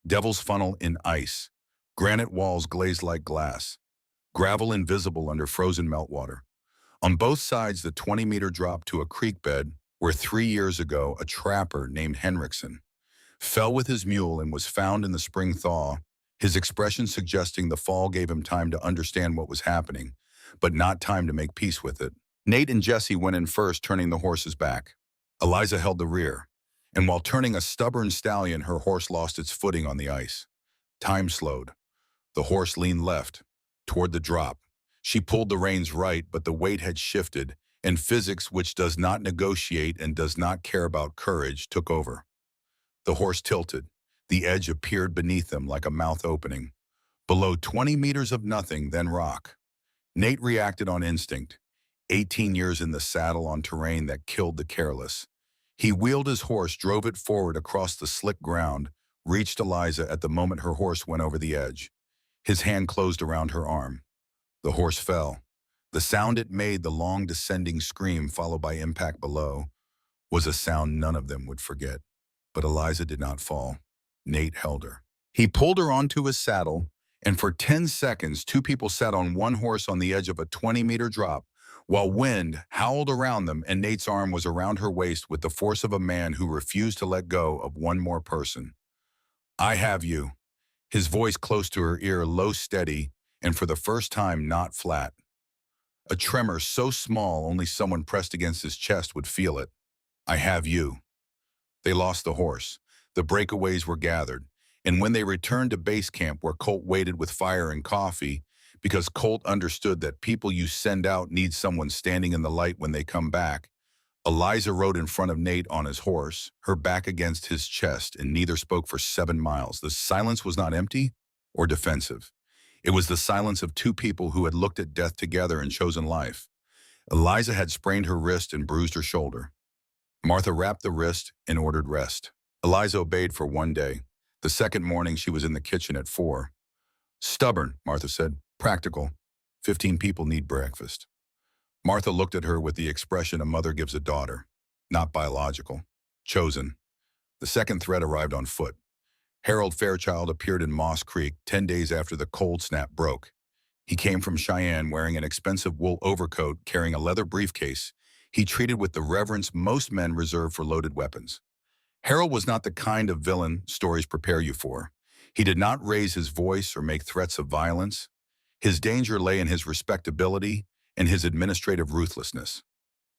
Devil's Funnel in ice. Granite walls glazed like glass. Gravel invisible under frozen meltwater. On both sides, the 20-meter drop to a creek bed where 3 years ago a trapper named Henriksen fell with his mule and was found in the spring thaw, his expression suggesting the fall gave him time to understand what was happening, but not time to make peace with it. Nate and Jesse went in first, turning the horses back. Eliza held the rear, and while turning a stubborn stallion, her horse lost its footing on the ice. Time slowed. The horse leaned left, toward the drop. She pulled the reins right, but the weight had shifted, and physics, which does not negotiate and does not care about courage, took over. The horse tilted. The edge appeared beneath them like a mouth opening. Below 20 meters of nothing, then rock. Nate reacted on instinct. 18 years in the saddle on terrain that killed the careless. He wheeled his horse, drove it forward across the slick ground, reached Eliza at the moment her horse went over the edge. His hand closed around her arm. The horse fell. The sound it made, the long descending scream followed by impact below, was a sound none of them would forget. But Eliza did not fall. Nate held her. He pulled her onto his saddle, and for 10 seconds, two people sat on one horse on the edge of a 20-meter drop, while wind howled around them and Nate's arm was around her waist with the force of a man who refused to let go of one more person. I have you. His voice close to her ear, low, steady, and for the first time not flat. A tremor so small only someone pressed against his chest would feel it. I have you. They lost the horse. The breakaways were gathered. And when they returned to base camp where Colt waited with fire and coffee, because Colt understood that people you send out need someone standing in the light when they come back, Eliza rode in front of Nate on his horse, her back against his chest, and neither spoke for 7 miles. The silence was not empty or defensive. It was the silence of two people who had looked at death together and chosen life. Eliza had sprained her wrist and bruised her shoulder. Martha wrapped the wrist and ordered rest. Eliza obeyed for 1 day. The second morning, she was in the kitchen at 4. Stubborn, Martha said. Practical. 15 people need breakfast. Martha looked at her with the expression a mother gives a daughter. Not biological. Chosen. The second threat arrived on foot. Harold Fairchild appeared in Moss Creek 10 days after the cold snap broke. He came from Cheyenne wearing an expensive wool overcoat, carrying a leather briefcase. He treated with the reverence most men reserve for loaded weapons. Harold was not the kind of villain stories prepare you for. He did not raise his voice or make threats of violence. His danger lay in his respectability and his administrative ruthlessness.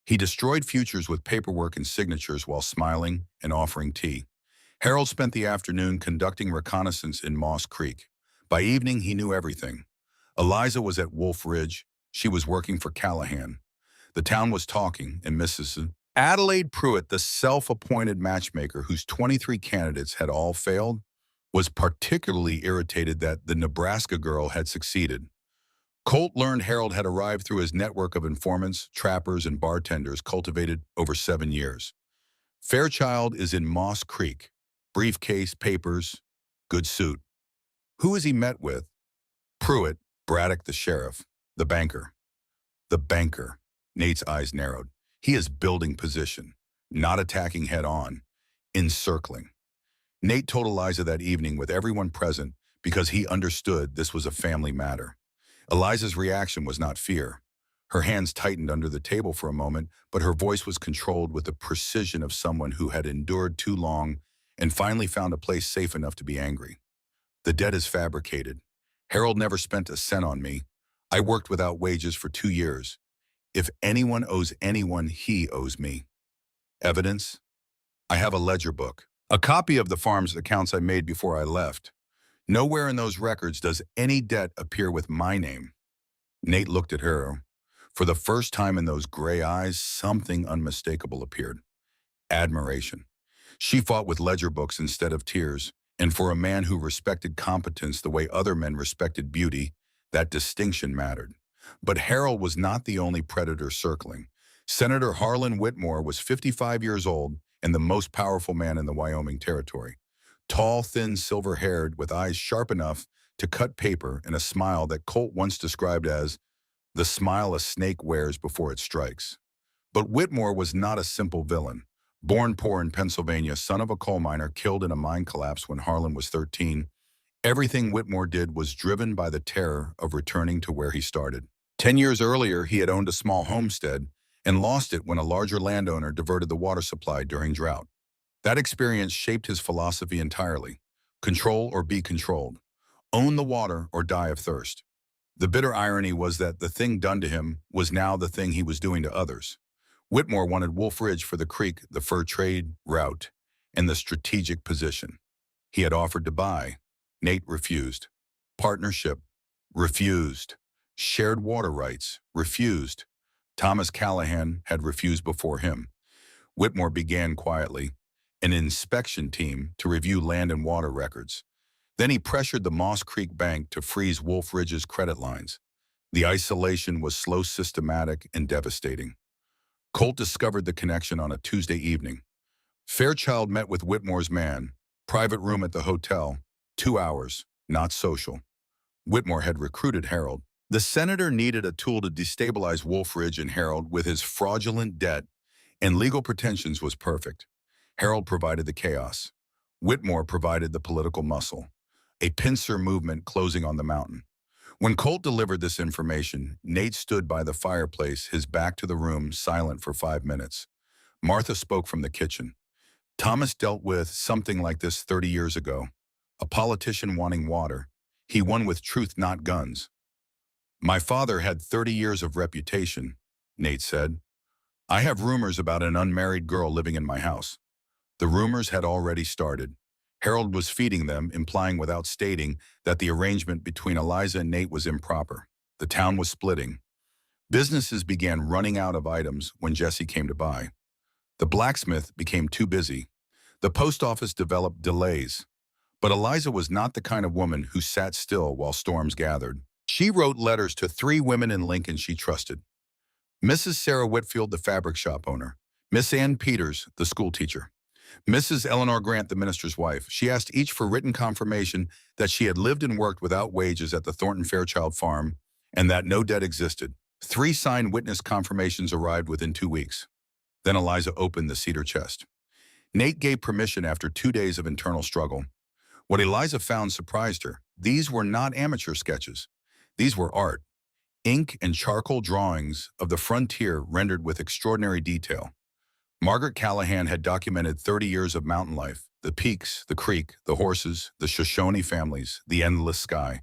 He destroyed futures with paperwork and signatures while smiling and offering tea. Harold spent the afternoon conducting reconnaissance in Moss Creek. By evening, he knew everything. Eliza was at Wolf Ridge. She was working for Callahan. The town was talking, and Mrs. Adelaide Pruitt, the self-appointed matchmaker whose 23 candidates had all failed, was particularly irritated that the Nebraska girl had succeeded. Colt learned Harold had arrived through his network of informants, trappers, and bartenders cultivated over 7 years. Fairchild is in Moss Creek. Briefcase, papers, good suit. Who has he met with? Pruitt, Braddock the sheriff, the banker. The banker. Nate's eyes narrowed. He is building position, not attacking head-on, encircling. Nate told Eliza that evening with everyone present because he understood this was a family matter. Eliza's reaction was not fear. Her hands tightened under the table for a moment, but her voice was controlled with the precision of someone who had endured too long and finally found a place safe enough to be angry. The debt is fabricated. Harold never spent a cent on me. I worked without wages for 2 years. If anyone owes anyone, he owes me. Evidence? I have a ledger book, a copy of the farm's accounts I made before I left. Nowhere in those records does any debt appear with my name. Nate looked at her. For the first time in those gray eyes, something unmistakable appeared. Admiration. She fought with ledger books instead of tears, and for a man who respected competence the way other men respected beauty, that distinction mattered. But Harold was not the only predator circling. Senator Harlan Whitmore was 55 years old and the most powerful man in the Wyoming Territory. Tall, thin, silver-haired, with eyes sharp enough to cut paper and a smile that Colt once described as the smile a snake wears before it strikes. But Whitmore was not a simple villain. Born poor in Pennsylvania, son of a coal miner, killed in a mine collapse when Harlan was 13, everything Whitmore did was driven by the terror of returning to where he started. 10 years earlier, he had owned a small homestead and lost it when a larger landowner diverted the water supply during drought. That experience shaped his philosophy entirely. Control or be controlled. Own the water or die of thirst. The bitter irony was that the thing done to him was now the thing he was doing to others. Whitmore wanted Wolf Ridge for the creek, the fur trade route, and the strategic position. He had offered to buy. Nate refused. Partnership. Refused. Shared water rights. Refused. Thomas Callahan had refused before him. Whitmore began quietly, an inspection team to review land and water records. Then he pressured the Moss Creek Bank to freeze Wolf Ridge's credit lines. The isolation was slow, systematic, and devastating. Colt discovered the connection on a Tuesday evening. Fairchild met with Whitmore's man, private room at the hotel, 2 hours, not social. Whitmore had recruited Harold. The senator needed a tool to destabilize Wolf Ridge and Harold with his fraudulent debt And legal pretensions was perfect. Harold provided the chaos. Whitmore provided the political muscle. A pincer movement closing on the mountain. When Colt delivered this information, Nate stood by the fireplace, his back to the room, silent for 5 minutes. Martha spoke from the kitchen. Thomas dealt with something like this 30 years ago. A politician wanting water. He won with truth, not guns. My father had 30 years of reputation, Nate said. I have rumors about an unmarried girl living in my house. The rumors had already started. Harold was feeding them, implying without stating that the arrangement between Eliza and Nate was improper. The town was splitting. Businesses began running out of items when Jesse came to buy. The blacksmith became too busy. The post office developed delays. But Eliza was not the kind of woman who sat still while storms gathered. She wrote letters to 3 women in Lincoln she trusted. Mrs. Sarah Whitfield, the fabric shop owner. Miss Ann Peters, the school teacher. Mrs. Eleanor Grant, the minister's wife. She asked each for written confirmation that she had lived and worked without wages at the Thornton Fairchild farm and that no debt existed. 3 signed witness confirmations arrived within 2 weeks. Then Eliza opened the cedar chest. Nate gave permission after 2 days of internal struggle. What Eliza found surprised her. These were not amateur sketches. These were art. Ink and charcoal drawings of the frontier rendered with extraordinary detail. Margaret Callahan had documented 30 years of mountain life, the peaks, the creek, the horses, the Shoshone families, the endless sky.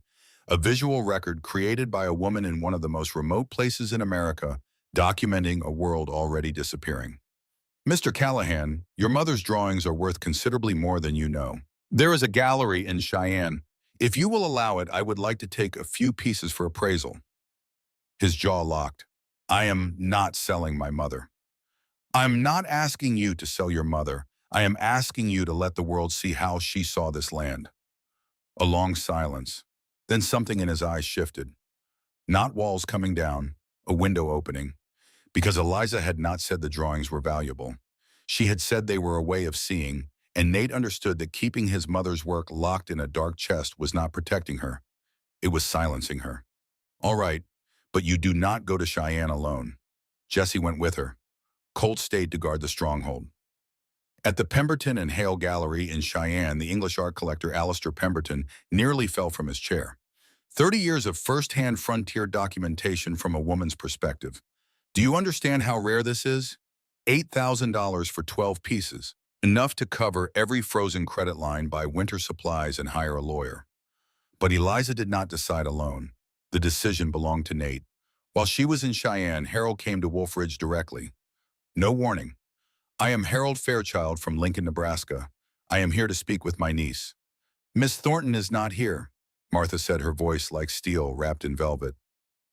A visual record created by a woman in one of the most remote places in America, documenting a world already disappearing. Mr. Callahan, your mother's drawings are worth considerably more than you know. There is a gallery in Cheyenne. If you will allow it, I would like to take a few pieces for appraisal. His jaw locked. I am not selling my mother. I'm not asking you to sell your mother. I am asking you to let the world see how she saw this land. A long silence. Then something in his eyes shifted. Not walls coming down, a window opening. Because Eliza had not said the drawings were valuable. She had said they were a way of seeing, and Nate understood that keeping his mother's work locked in a dark chest was not protecting her. It was silencing her. All right, but you do not go to Cheyenne alone. Jesse went with her. Colt stayed to guard the stronghold. At the Pemberton and Hale Gallery in Cheyenne, the English art collector Alistair Pemberton nearly fell from his chair. 30 years of first-hand frontier documentation from a woman's perspective. Do you understand how rare this is? $8,000 for 12 pieces, enough to cover every frozen credit line, buy winter supplies, and hire a lawyer. But Eliza did not decide alone. The decision belonged to Nate. While she was in Cheyenne, Harold came to Wolf Ridge directly. No warning. I am Harold Fairchild from Lincoln, Nebraska. I am here to speak with my niece. Miss Thornton is not here, Martha said, her voice like steel wrapped in velvet.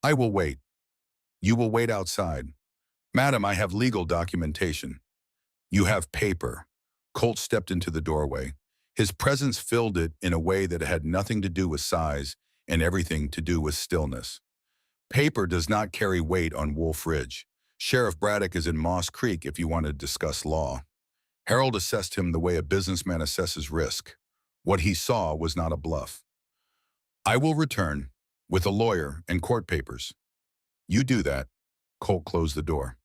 I will wait. You will wait outside. Madam, I have legal documentation. You have paper. Colt stepped into the doorway. His presence filled it in a way that had nothing to do with size and everything to do with stillness. Paper does not carry weight on Wolf Ridge. Sheriff Braddock is in Moss Creek if you want to discuss law. Harold assessed him the way a businessman assesses risk. What he saw was not a bluff. I will return with a lawyer and court papers. You do that. Colt closed the door.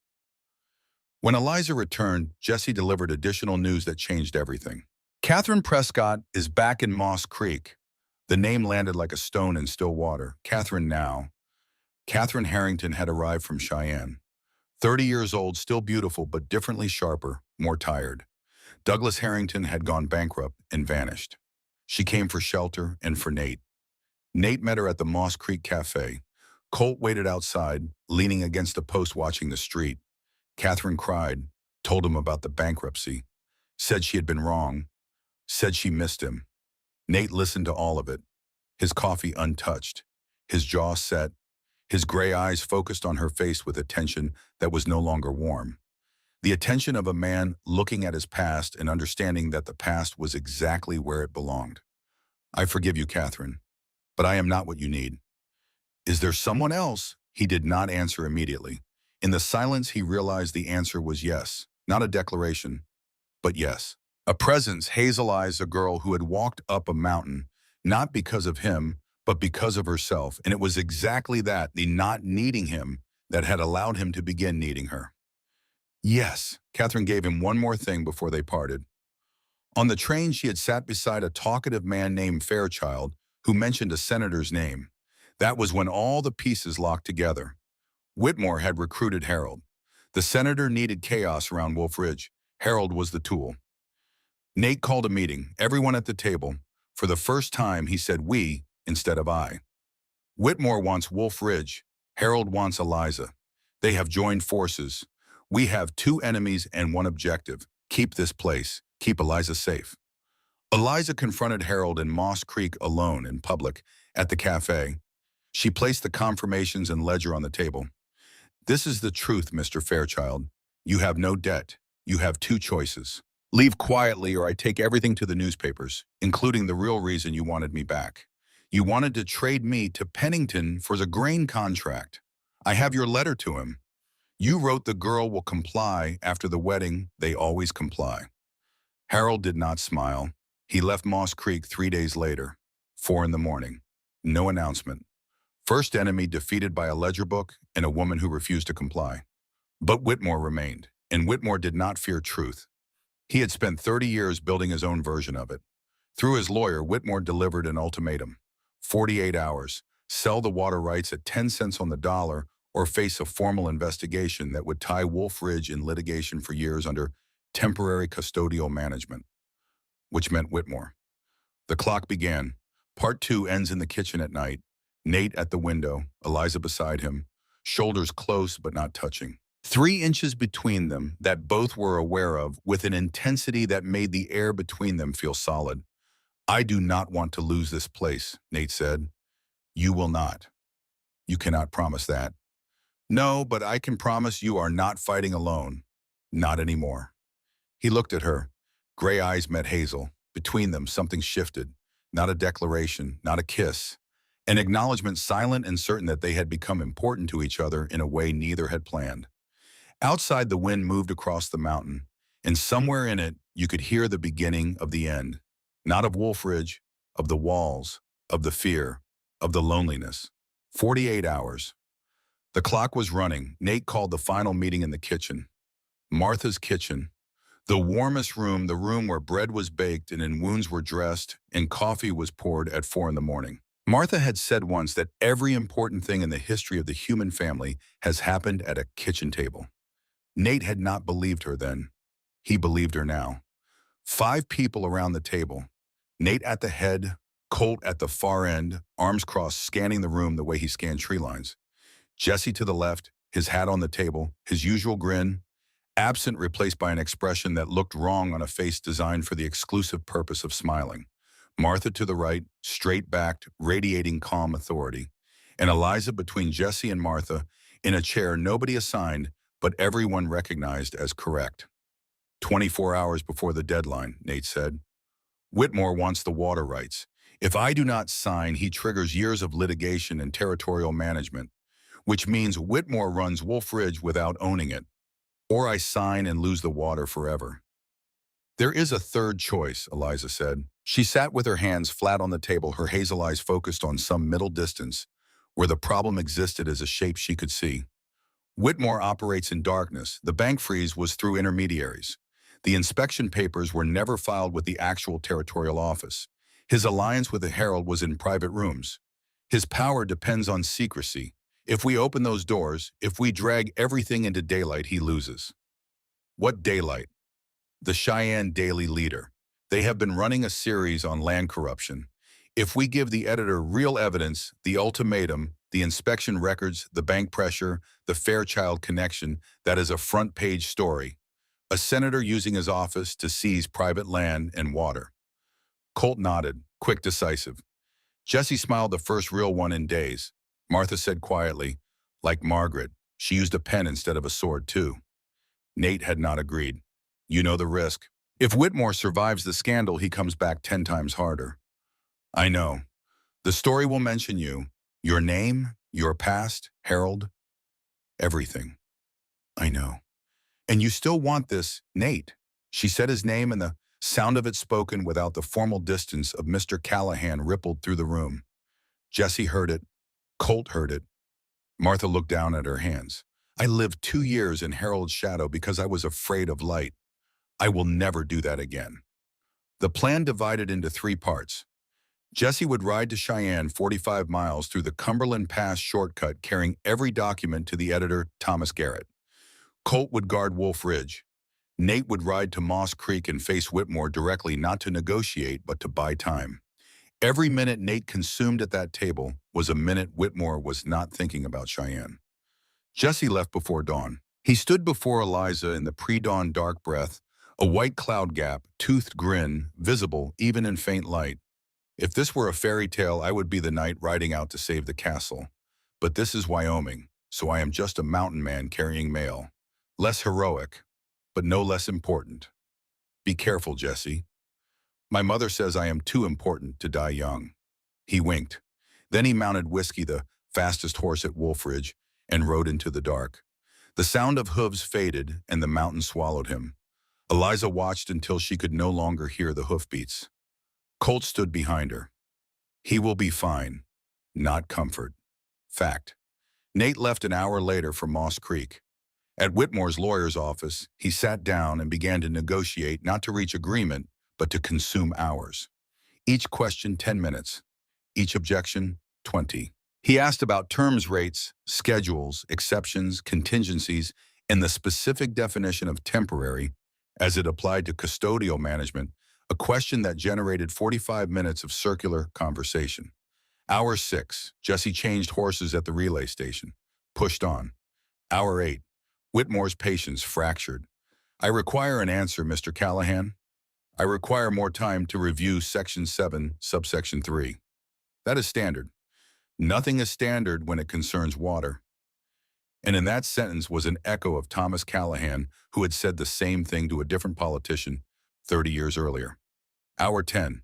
When Eliza returned, Jesse delivered additional news that changed everything. Catherine Prescott is back in Moss Creek. The name landed like a stone in still water. Catherine now. Catherine Harrington had arrived from Cheyenne. 30 years old, still beautiful, but differently sharper, more tired. Douglas Harrington had gone bankrupt and vanished. She came for shelter and for Nate. Nate met her at the Moss Creek Cafe. Colt waited outside, leaning against a post watching the street. Catherine cried, told him about the bankruptcy, said she had been wrong, said she missed him. Nate listened to all of it, his coffee untouched, his jaw set, his gray eyes focused on her face with attention that was no longer warm. The attention of a man looking at his past and understanding that the past was exactly where it belonged. I forgive you, Catherine, but I am not what you need. Is there someone else? He did not answer immediately. In the silence, he realized the answer was yes, not a declaration, but yes. A presence, hazel eyes, a girl who had walked up a mountain, not because of him, but because of herself. And it was exactly that, the not needing him, that had allowed him to begin needing her. Yes, Catherine gave him one more thing before they parted. On the train, she had sat beside a talkative man named Fairchild, who mentioned a senator's name. That was when all the pieces locked together. Whitmore had recruited Harold. The senator needed chaos around Wolf Ridge. Harold was the tool. Nate called a meeting, everyone at the table. For the first time, he said we instead of I. Whitmore wants Wolf Ridge. Harold wants Eliza. They have joined forces. We have two enemies and one objective. Keep this place. Keep Eliza safe. Eliza confronted Harold in Moss Creek alone in public at the cafe. She placed the confirmations and ledger on the table. This is the truth, Mr. Fairchild. You have no debt. You have two choices. Leave quietly or I take everything to the newspapers, including the real reason you wanted me back. You wanted to trade me to Pennington for the grain contract. I have your letter to him. You wrote the girl will comply after the wedding. They always comply. Harold did not smile. He left Moss Creek 3 days later, 4 in the morning. No announcement. First enemy defeated by a ledger book and a woman who refused to comply. But Whitmore remained, and Whitmore did not fear truth. He had spent 30 years building his own version of it. Through his lawyer, Whitmore delivered an ultimatum. 48 hours, sell the water rights at 10 cents on the dollar or face a formal investigation that would tie Wolf Ridge in litigation for years under temporary custodial management, which meant Whitmore. The clock began. Part 2 ends in the kitchen at night. Nate at the window, Eliza beside him, shoulders close but not touching. 3 inches between them that both were aware of with an intensity that made the air between them feel solid. I do not want to lose this place, Nate said. You will not. You cannot promise that. No, but I can promise you are not fighting alone. Not anymore. He looked at her. Gray eyes met Hazel. Between them, something shifted. Not a declaration, not a kiss. An acknowledgement silent and certain that they had become important to each other in a way neither had planned. Outside, the wind moved across the mountain, and somewhere in it, you could hear the beginning of the end. Not of Wolf Ridge, of the walls, of the fear, of the loneliness. 48 hours. The clock was running. Nate called the final meeting in the kitchen. Martha's kitchen. The warmest room, the room where bread was baked and wounds were dressed and coffee was poured at 4 in the morning. Martha had said once that every important thing in the history of the human family has happened at a kitchen table. Nate had not believed her then. He believed her now. 5 people around the table. Nate at the head, Colt at the far end, arms crossed, scanning the room the way he scanned tree lines. Jesse to the left, his hat on the table, his usual grin, absent replaced by an expression that looked wrong on a face designed for the exclusive purpose of smiling. Martha to the right, straight-backed, radiating calm authority. And Eliza between Jesse and Martha, in a chair nobody assigned, but everyone recognized as correct. 24 hours before the deadline, Nate said. Whitmore wants the water rights. If I do not sign, he triggers years of litigation and territorial management, which means Whitmore runs Wolf Ridge without owning it. Or I sign and lose the water forever. There is a third choice, Eliza said. She sat with her hands flat on the table, her hazel eyes focused on some middle distance, where the problem existed as a shape she could see. Whitmore operates in darkness. The bank freeze was through intermediaries. The inspection papers were never filed with the actual territorial office. His alliance with the Herald was in private rooms. His power depends on secrecy. If we open those doors, if we drag everything into daylight, he loses. What daylight? The Cheyenne Daily Leader. They have been running a series on land corruption. If we give the editor real evidence, the ultimatum, the inspection records, the bank pressure, the Fairchild connection, that is a front-page story. A senator using his office to seize private land and water. Colt nodded, quick, decisive. Jesse smiled, the first real one in days. Martha said quietly, like Margaret, she used a pen instead of a sword too. Nate had not agreed. You know the risk. If Whitmore survives the scandal, he comes back 10 times harder. I know. The story will mention you, your name, your past, Harold, everything. I know. And you still want this, Nate. She said his name, and the sound of it spoken without the formal distance of Mr. Callahan rippled through the room. Jesse heard it. Colt heard it. Martha looked down at her hands. I lived 2 years in Harold's shadow because I was afraid of light. I will never do that again. The plan divided into 3 parts. Jesse would ride to Cheyenne 45 miles through the Cumberland Pass shortcut carrying every document to the editor, Thomas Garrett. Colt would guard Wolf Ridge. Nate would ride to Moss Creek and face Whitmore directly, not to negotiate but to buy time. Every minute Nate consumed at that table was a minute Whitmore was not thinking about Cheyenne. Jesse left before dawn. He stood before Eliza in the pre-dawn dark breath, a white cloud gap, toothed grin, visible even in faint light. If this were a fairy tale, I would be the knight riding out to save the castle. But this is Wyoming, so I am just a mountain man carrying mail. Less heroic, but no less important. Be careful, Jesse. My mother says I am too important to die young. He winked. Then he mounted Whiskey, the fastest horse at Wolf Ridge, and rode into the dark. The sound of hooves faded, and the mountain swallowed him. Eliza watched until she could no longer hear the hoofbeats. Colt stood behind her. He will be fine, not comfort. Fact. Nate left an hour later for Moss Creek. At Whitmore's lawyer's office, he sat down and began to negotiate, not to reach agreement, but to consume hours. Each question 10 minutes, each objection 20. He asked about terms, rates, schedules, exceptions, contingencies, and the specific definition of temporary as it applied to custodial management, a question that generated 45 minutes of circular conversation. Hour 6, Jesse changed horses at the relay station, pushed on. Hour 8, Whitmore's patience fractured. I require an answer, Mr. Callahan. I require more time to review Section 7, Subsection 3. That is standard. Nothing is standard when it concerns water. And in that sentence was an echo of Thomas Callahan, who had said the same thing to a different politician 30 years earlier. Hour 10,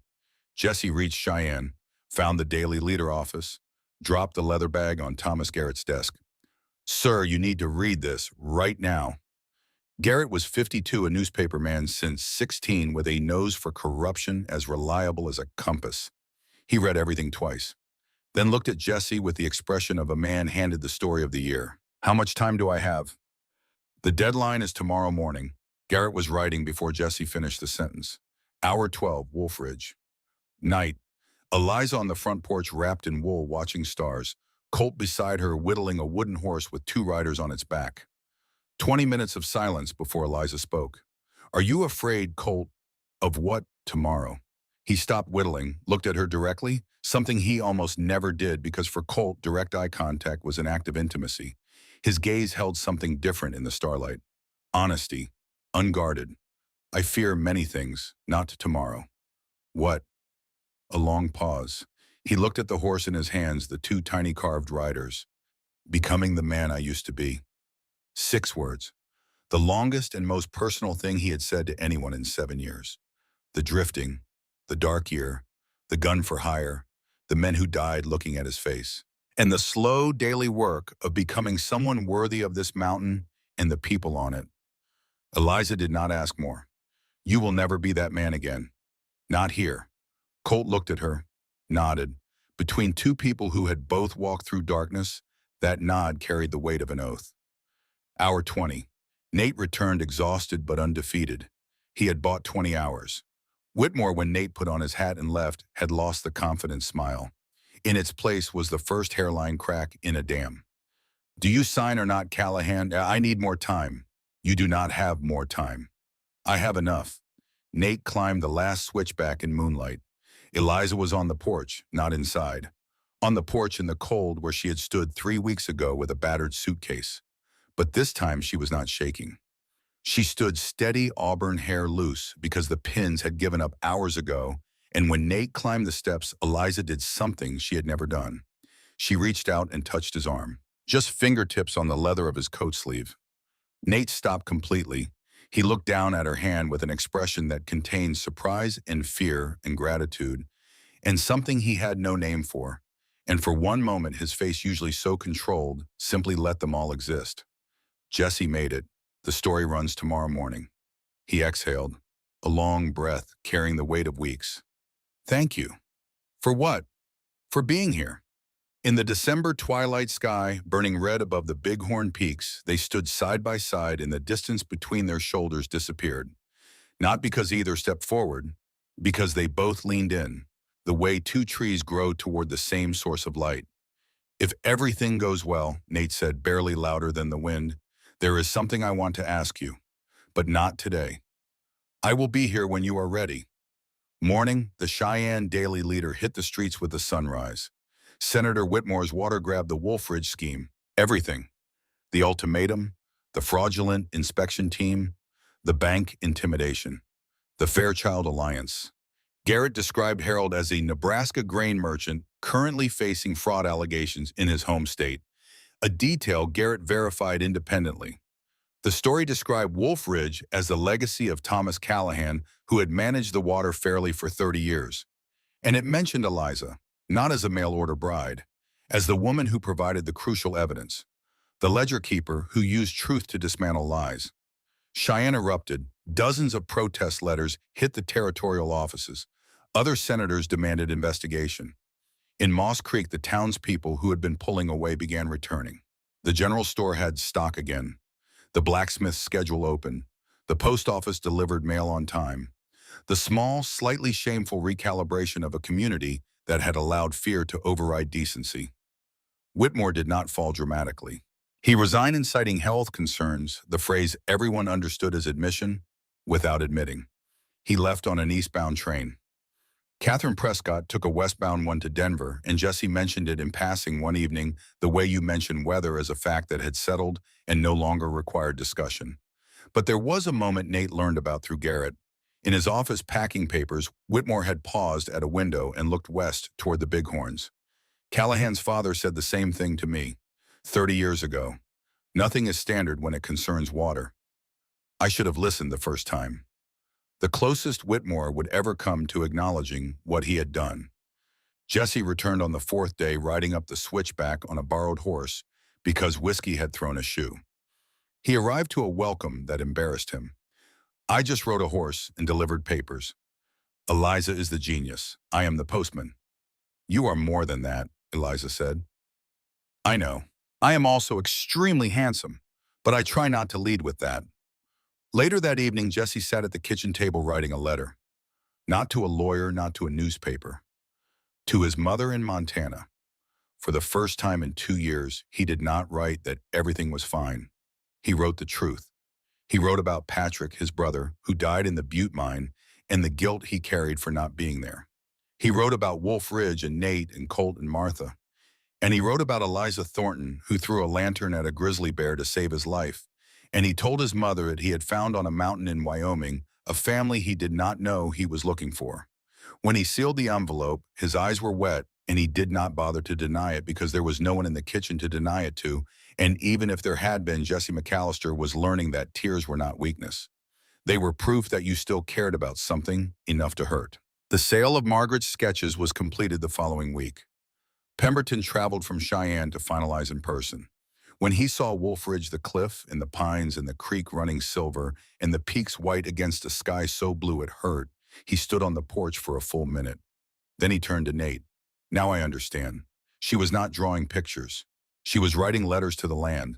Jesse reached Cheyenne, found the Daily Leader office, dropped the leather bag on Thomas Garrett's desk. Sir, you need to read this right now. Garrett was 52, a newspaper man since 16 with a nose for corruption as reliable as a compass. He read everything twice, then looked at Jesse with the expression of a man handed the story of the year. How much time do I have? The deadline is tomorrow morning. Garrett was writing before Jesse finished the sentence. Hour 12, Wolf Ridge. Night. Eliza on the front porch wrapped in wool watching stars. Colt beside her whittling a wooden horse with 2 riders on its back. 20 minutes of silence before Eliza spoke. Are you afraid, Colt, of what tomorrow? He stopped whittling, looked at her directly, something he almost never did because for Colt, direct eye contact was an act of intimacy. His gaze held something different in the starlight. Honesty, unguarded. I fear many things, not tomorrow. What? A long pause. He looked at the horse in his hands, the 2 tiny carved riders. Becoming the man I used to be. 6 words. The longest and most personal thing he had said to anyone in 7 years. The drifting, the dark year, the gun for hire, the men who died looking at his face, and the slow daily work of becoming someone worthy of this mountain and the people on it. Eliza did not ask more. You will never be that man again. Not here. Colt looked at her, nodded. Between 2 people who had both walked through darkness, that nod carried the weight of an oath. Hour 20. Nate returned exhausted but undefeated. He had bought 20 hours. Whitmore, when Nate put on his hat and left, had lost the confident smile. In its place was the first hairline crack in a dam. Do you sign or not, Callahan? I need more time. You do not have more time. I have enough. Nate climbed the last switchback in moonlight. Eliza was on the porch, not inside. On the porch in the cold where she had stood 3 weeks ago with a battered suitcase. But this time she was not shaking. She stood steady, auburn hair loose because the pins had given up hours ago, and when Nate climbed the steps, Eliza did something she had never done. She reached out and touched his arm, just fingertips on the leather of his coat sleeve. Nate stopped completely. He looked down at her hand with an expression that contained surprise and fear and gratitude, and something he had no name for. And for one moment, his face, usually so controlled, simply let them all exist. Jesse made it. The story runs tomorrow morning. He exhaled, a long breath carrying the weight of weeks. Thank you. For what? For being here. In the December twilight sky, burning red above the Bighorn Peaks, they stood side by side and the distance between their shoulders disappeared. Not because either stepped forward, because they both leaned in, the way two trees grow toward the same source of light. If everything goes well, Nate said, barely louder than the wind, there is something I want to ask you, but not today. I will be here when you are ready. Morning, the Cheyenne Daily Leader hit the streets with the sunrise. Senator Whitmore's water grabbed the Wolfridge scheme. Everything. The ultimatum, the fraudulent inspection team, the bank intimidation, the Fairchild Alliance. Garrett described Harold as a Nebraska grain merchant currently facing fraud allegations in his home state, a detail Garrett verified independently. The story described Wolfridge as the legacy of Thomas Callahan, who had managed the water fairly for 30 years. And it mentioned Eliza, not as a mail-order bride, as the woman who provided the crucial evidence, the ledger keeper who used truth to dismantle lies. Cheyenne erupted. Dozens of protest letters hit the territorial offices. Other senators demanded investigation. In Moss Creek, the townspeople who had been pulling away began returning. The general store had stock again. The blacksmith's schedule open. The post office delivered mail on time. The small, slightly shameful recalibration of a community that had allowed fear to override decency. Whitmore did not fall dramatically. He resigned, citing health concerns, the phrase everyone understood as admission, without admitting. He left on an eastbound train. Catherine Prescott took a westbound one to Denver, and Jesse mentioned it in passing one evening, the way you mentioned weather as a fact that had settled and no longer required discussion. But there was a moment Nate learned about through Garrett. In his office packing papers, Whitmore had paused at a window and looked west toward the Bighorns. Callahan's father said the same thing to me, 30 years ago. Nothing is standard when it concerns water. I should have listened the first time. The closest Whitmore would ever come to acknowledging what he had done. Jesse returned on the fourth day riding up the switchback on a borrowed horse because whiskey had thrown a shoe. He arrived to a welcome that embarrassed him. I just rode a horse and delivered papers. Eliza is the genius. I am the postman. You are more than that, Eliza said. I know. I am also extremely handsome, but I try not to lead with that. Later that evening, Jesse sat at the kitchen table writing a letter. Not to a lawyer, not to a newspaper. To his mother in Montana. For the first time in 2 years, he did not write that everything was fine. He wrote the truth. He wrote about Patrick, his brother, who died in the Butte mine, and the guilt he carried for not being there. He wrote about Wolfridge and Nate and Colt and Martha. And he wrote about Eliza Thornton, who threw a lantern at a grizzly bear to save his life. And he told his mother that he had found on a mountain in Wyoming a family he did not know he was looking for. When he sealed the envelope, his eyes were wet, and he did not bother to deny it because there was no one in the kitchen to deny it to, and even if there had been, Jesse McAllister was learning that tears were not weakness. They were proof that you still cared about something enough to hurt. The sale of Margaret's sketches was completed the following week. Pemberton traveled from Cheyenne to finalize in person. When he saw Wolfridge, the cliff and the pines and the creek running silver and the peaks white against a sky so blue it hurt, he stood on the porch for a full minute. Then he turned to Nate. Now I understand. She was not drawing pictures. She was writing letters to the land.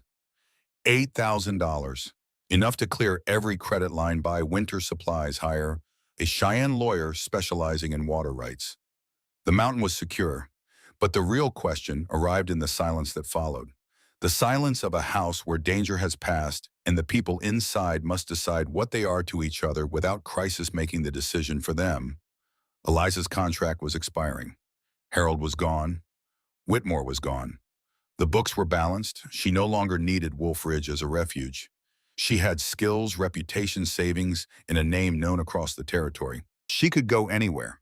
$8,000. Enough to clear every credit line, buy winter supplies, hire a Cheyenne lawyer specializing in water rights. The mountain was secure, but the real question arrived in the silence that followed. The silence of a house where danger has passed and the people inside must decide what they are to each other without crisis making the decision for them. Eliza's contract was expiring. Harold was gone. Whitmore was gone. The books were balanced. She no longer needed Wolfridge as a refuge. She had skills, reputation, savings, and a name known across the territory. She could go anywhere.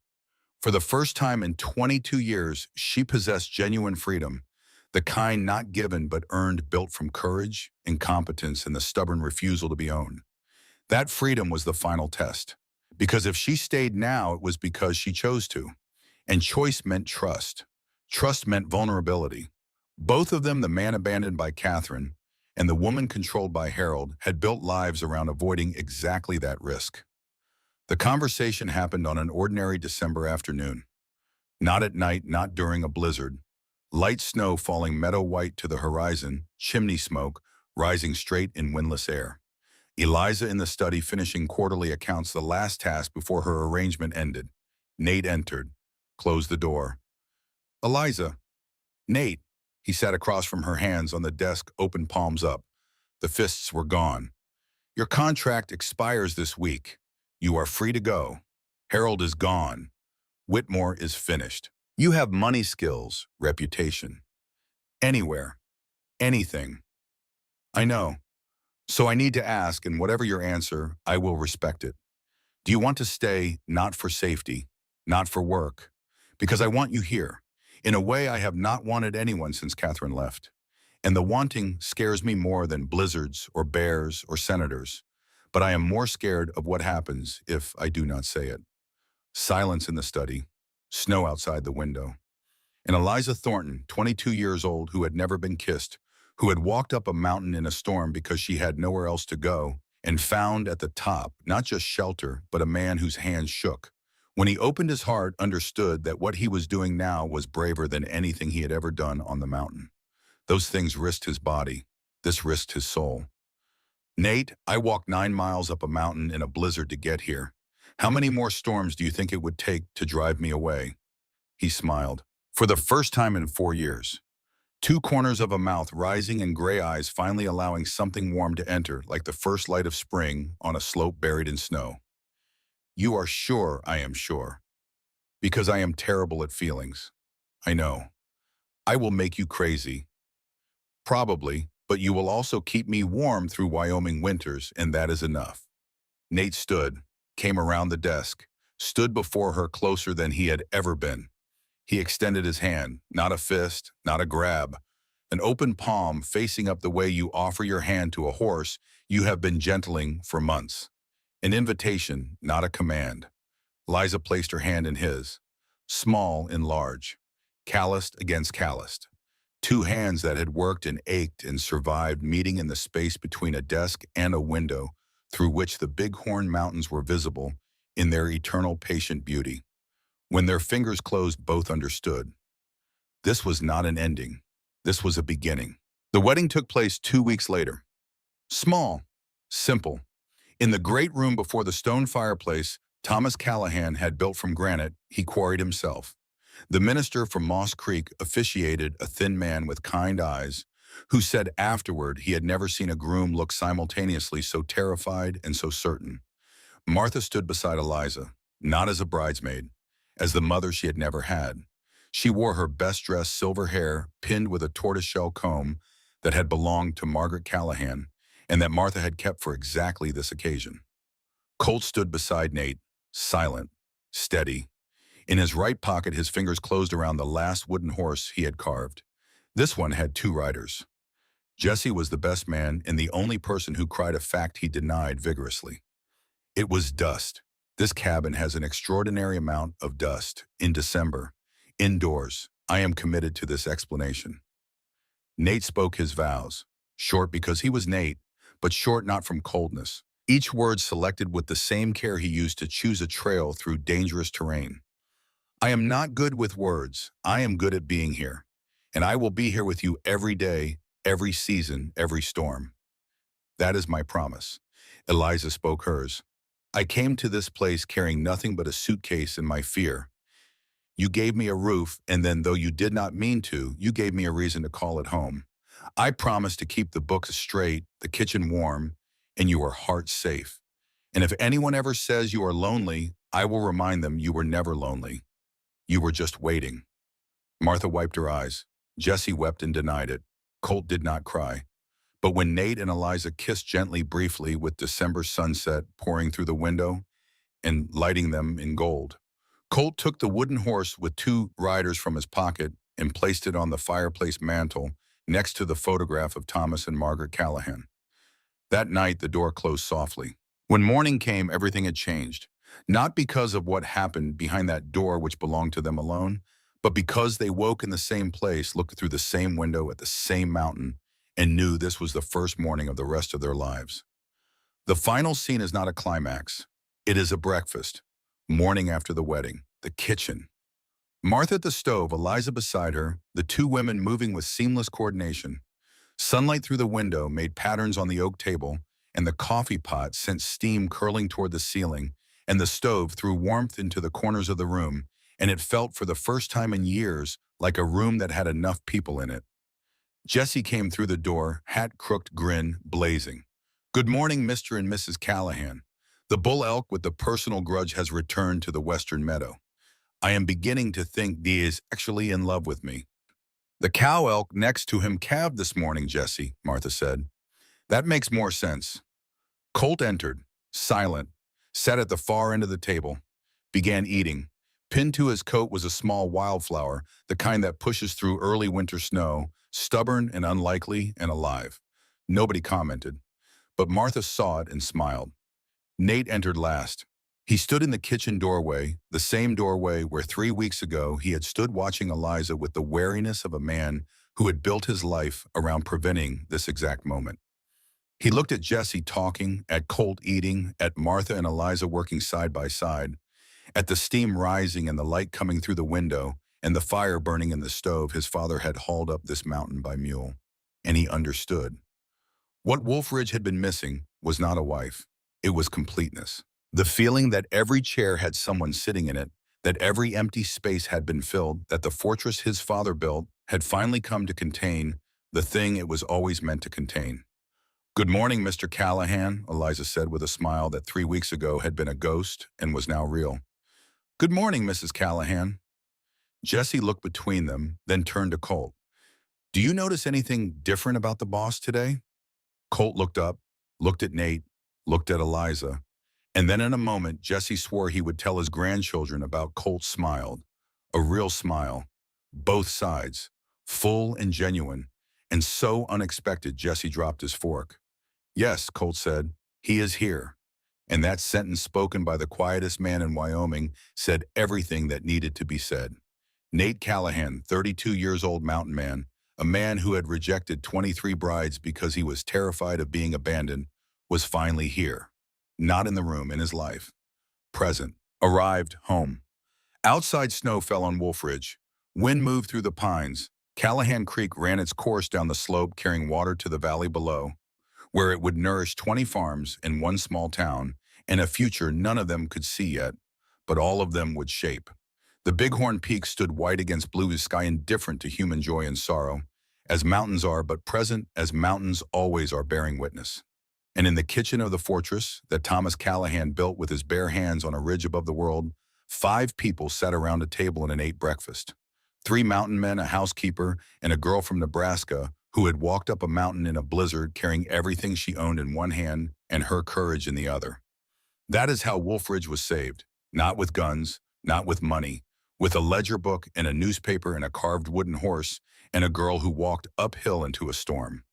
For the first time in 22 years, she possessed genuine freedom, the kind not given but earned, built from courage, incompetence, and the stubborn refusal to be owned. That freedom was the final test. Because if she stayed now, it was because she chose to. And choice meant trust. Trust meant vulnerability. Both of them, the man abandoned by Catherine and the woman controlled by Harold, had built lives around avoiding exactly that risk. The conversation happened on an ordinary December afternoon. Not at night, not during a blizzard. Light snow falling meadow white to the horizon, chimney smoke rising straight in windless air. Eliza in the study finishing quarterly accounts, the last task before her arrangement ended. Nate entered, closed the door. Eliza. Nate. He sat across from her, hands on the desk, open palms up. The fists were gone. Your contract expires this week. You are free to go. Harold is gone. Whitmore is finished. You have money, skills, reputation. Anywhere. Anything. I know. So I need to ask, and whatever your answer, I will respect it. Do you want to stay, not for safety, not for work? Because I want you here. In a way I have not wanted anyone since Catherine left. And the wanting scares me more than blizzards or bears or senators. But I am more scared of what happens if I do not say it. Silence in the study. Snow outside the window. And Eliza Thornton, 22 years old, who had never been kissed, who had walked up a mountain in a storm because she had nowhere else to go, and found at the top not just shelter, but a man whose hands shook. When he opened his heart, understood that what he was doing now was braver than anything he had ever done on the mountain. Those things risked his body. This risked his soul. Nate, I walked 9 miles up a mountain in a blizzard to get here. How many more storms do you think it would take to drive me away? He smiled. For the first time in 4 years. 2 corners of a mouth rising and gray eyes finally allowing something warm to enter, like the first light of spring on a slope buried in snow. You are sure I am sure. Because I am terrible at feelings. I know. I will make you crazy. Probably, but you will also keep me warm through Wyoming winters, and that is enough. Nate stood, came around the desk, stood before her closer than he had ever been. He extended his hand, not a fist, not a grab, an open palm facing up the way you offer your hand to a horse you have been gentling for months. An invitation, not a command. Liza placed her hand in his, small and large, calloused against calloused. 2 hands that had worked and ached and survived meeting in the space between a desk and a window through which the Bighorn Mountains were visible in their eternal patient beauty. When their fingers closed, both understood. This was not an ending. This was a beginning. The wedding took place 2 weeks later. Small, simple. In the great room before the stone fireplace Thomas Callahan had built from granite, he quarried himself. The minister from Moss Creek officiated, a thin man with kind eyes, who said afterward he had never seen a groom look simultaneously so terrified and so certain. Martha stood beside Eliza, not as a bridesmaid, as the mother she had never had. She wore her best-dressed silver hair pinned with a tortoiseshell comb that had belonged to Margaret Callahan and that Martha had kept for exactly this occasion. Colt stood beside Nate, silent, steady. In his right pocket, his fingers closed around the last wooden horse he had carved. This one had 2 riders. Jesse was the best man and the only person who cried a fact he denied vigorously. It was dust. This cabin has an extraordinary amount of dust. In December, indoors, I am committed to this explanation. Nate spoke his vows, short because he was Nate, but short not from coldness. Each word selected with the same care he used to choose a trail through dangerous terrain. I am not good with words. I am good at being here. And I will be here with you every day, every season, every storm. That is my promise. Eliza spoke hers. I came to this place carrying nothing but a suitcase and my fear. You gave me a roof, and then, though you did not mean to, you gave me a reason to call it home. I promise to keep the books straight, the kitchen warm, and your heart safe. And if anyone ever says you are lonely, I will remind them you were never lonely. You were just waiting. Martha wiped her eyes. Jesse wept and denied it. Colt did not cry. But when Nate and Eliza kissed gently, briefly, with December sunset pouring through the window and lighting them in gold, Colt took the wooden horse with 2 riders from his pocket and placed it on the fireplace mantel next to the photograph of Thomas and Margaret Callahan. That night, the door closed softly. When morning came, everything had changed. Not because of what happened behind that door which belonged to them alone, but because they woke in the same place, looked through the same window at the same mountain, and knew this was the first morning of the rest of their lives. The final scene is not a climax. It is a breakfast. Morning after the wedding. The kitchen. Martha at the stove, Eliza beside her, the two women moving with seamless coordination. Sunlight through the window made patterns on the oak table, and the coffee pot sent steam curling toward the ceiling, and the stove threw warmth into the corners of the room, and it felt for the first time in years like a room that had enough people in it. Jesse came through the door, hat crooked, grin blazing. "Good morning, Mr. and Mrs. Callahan. The bull elk with the personal grudge has returned to the western meadow. I am beginning to think he is actually in love with me." "The cow elk next to him calved this morning, Jesse," Martha said. "That makes more sense." Colt entered, silent, sat at the far end of the table, began eating. Pinned to his coat was a small wildflower, the kind that pushes through early winter snow, stubborn and unlikely and alive. Nobody commented, but Martha saw it and smiled. Nate entered last. He stood in the kitchen doorway, the same doorway where 3 weeks ago he had stood watching Eliza with the wariness of a man who had built his life around preventing this exact moment. He looked at Jesse talking, at Colt eating, at Martha and Eliza working side by side, at the steam rising and the light coming through the window and the fire burning in the stove his father had hauled up this mountain by mule. And he understood. What Wolf Ridge had been missing was not a wife. It was completeness. The feeling that every chair had someone sitting in it, that every empty space had been filled, that the fortress his father built had finally come to contain the thing it was always meant to contain. "Good morning, Mr. Callahan," Eliza said with a smile that 3 weeks ago had been a ghost and was now real. "Good morning, Mrs. Callahan." Jesse looked between them, then turned to Colt. "Do you notice anything different about the boss today?" Colt looked up, looked at Nate, looked at Eliza, and then in a moment Jesse swore he would tell his grandchildren about Colt's smile. A real smile. Both sides. Full and genuine. And so unexpected Jesse dropped his fork. "Yes," Colt said, "he is here." And that sentence spoken by the quietest man in Wyoming said everything that needed to be said. Nate Callahan, 32 years old mountain man, a man who had rejected 23 brides because he was terrified of being abandoned, was finally here. Not in the room, in his life. Present. Arrived home. Outside snow fell on Wolf Ridge. Wind moved through the pines. Callahan Creek ran its course down the slope carrying water to the valley below, where it would nourish 20 farms in one small town, and a future none of them could see yet, but all of them would shape. The Bighorn Peak stood white against blue sky, indifferent to human joy and sorrow, as mountains are, but present as mountains always are, bearing witness. And in the kitchen of the fortress that Thomas Callahan built with his bare hands on a ridge above the world, 5 people sat around a table and ate breakfast. 3 mountain men, a housekeeper, and a girl from Nebraska who had walked up a mountain in a blizzard carrying everything she owned in one hand and her courage in the other. That is how Wolf Ridge was saved. Not with guns, not with money, with a ledger book and a newspaper and a carved wooden horse and a girl who walked uphill into a storm.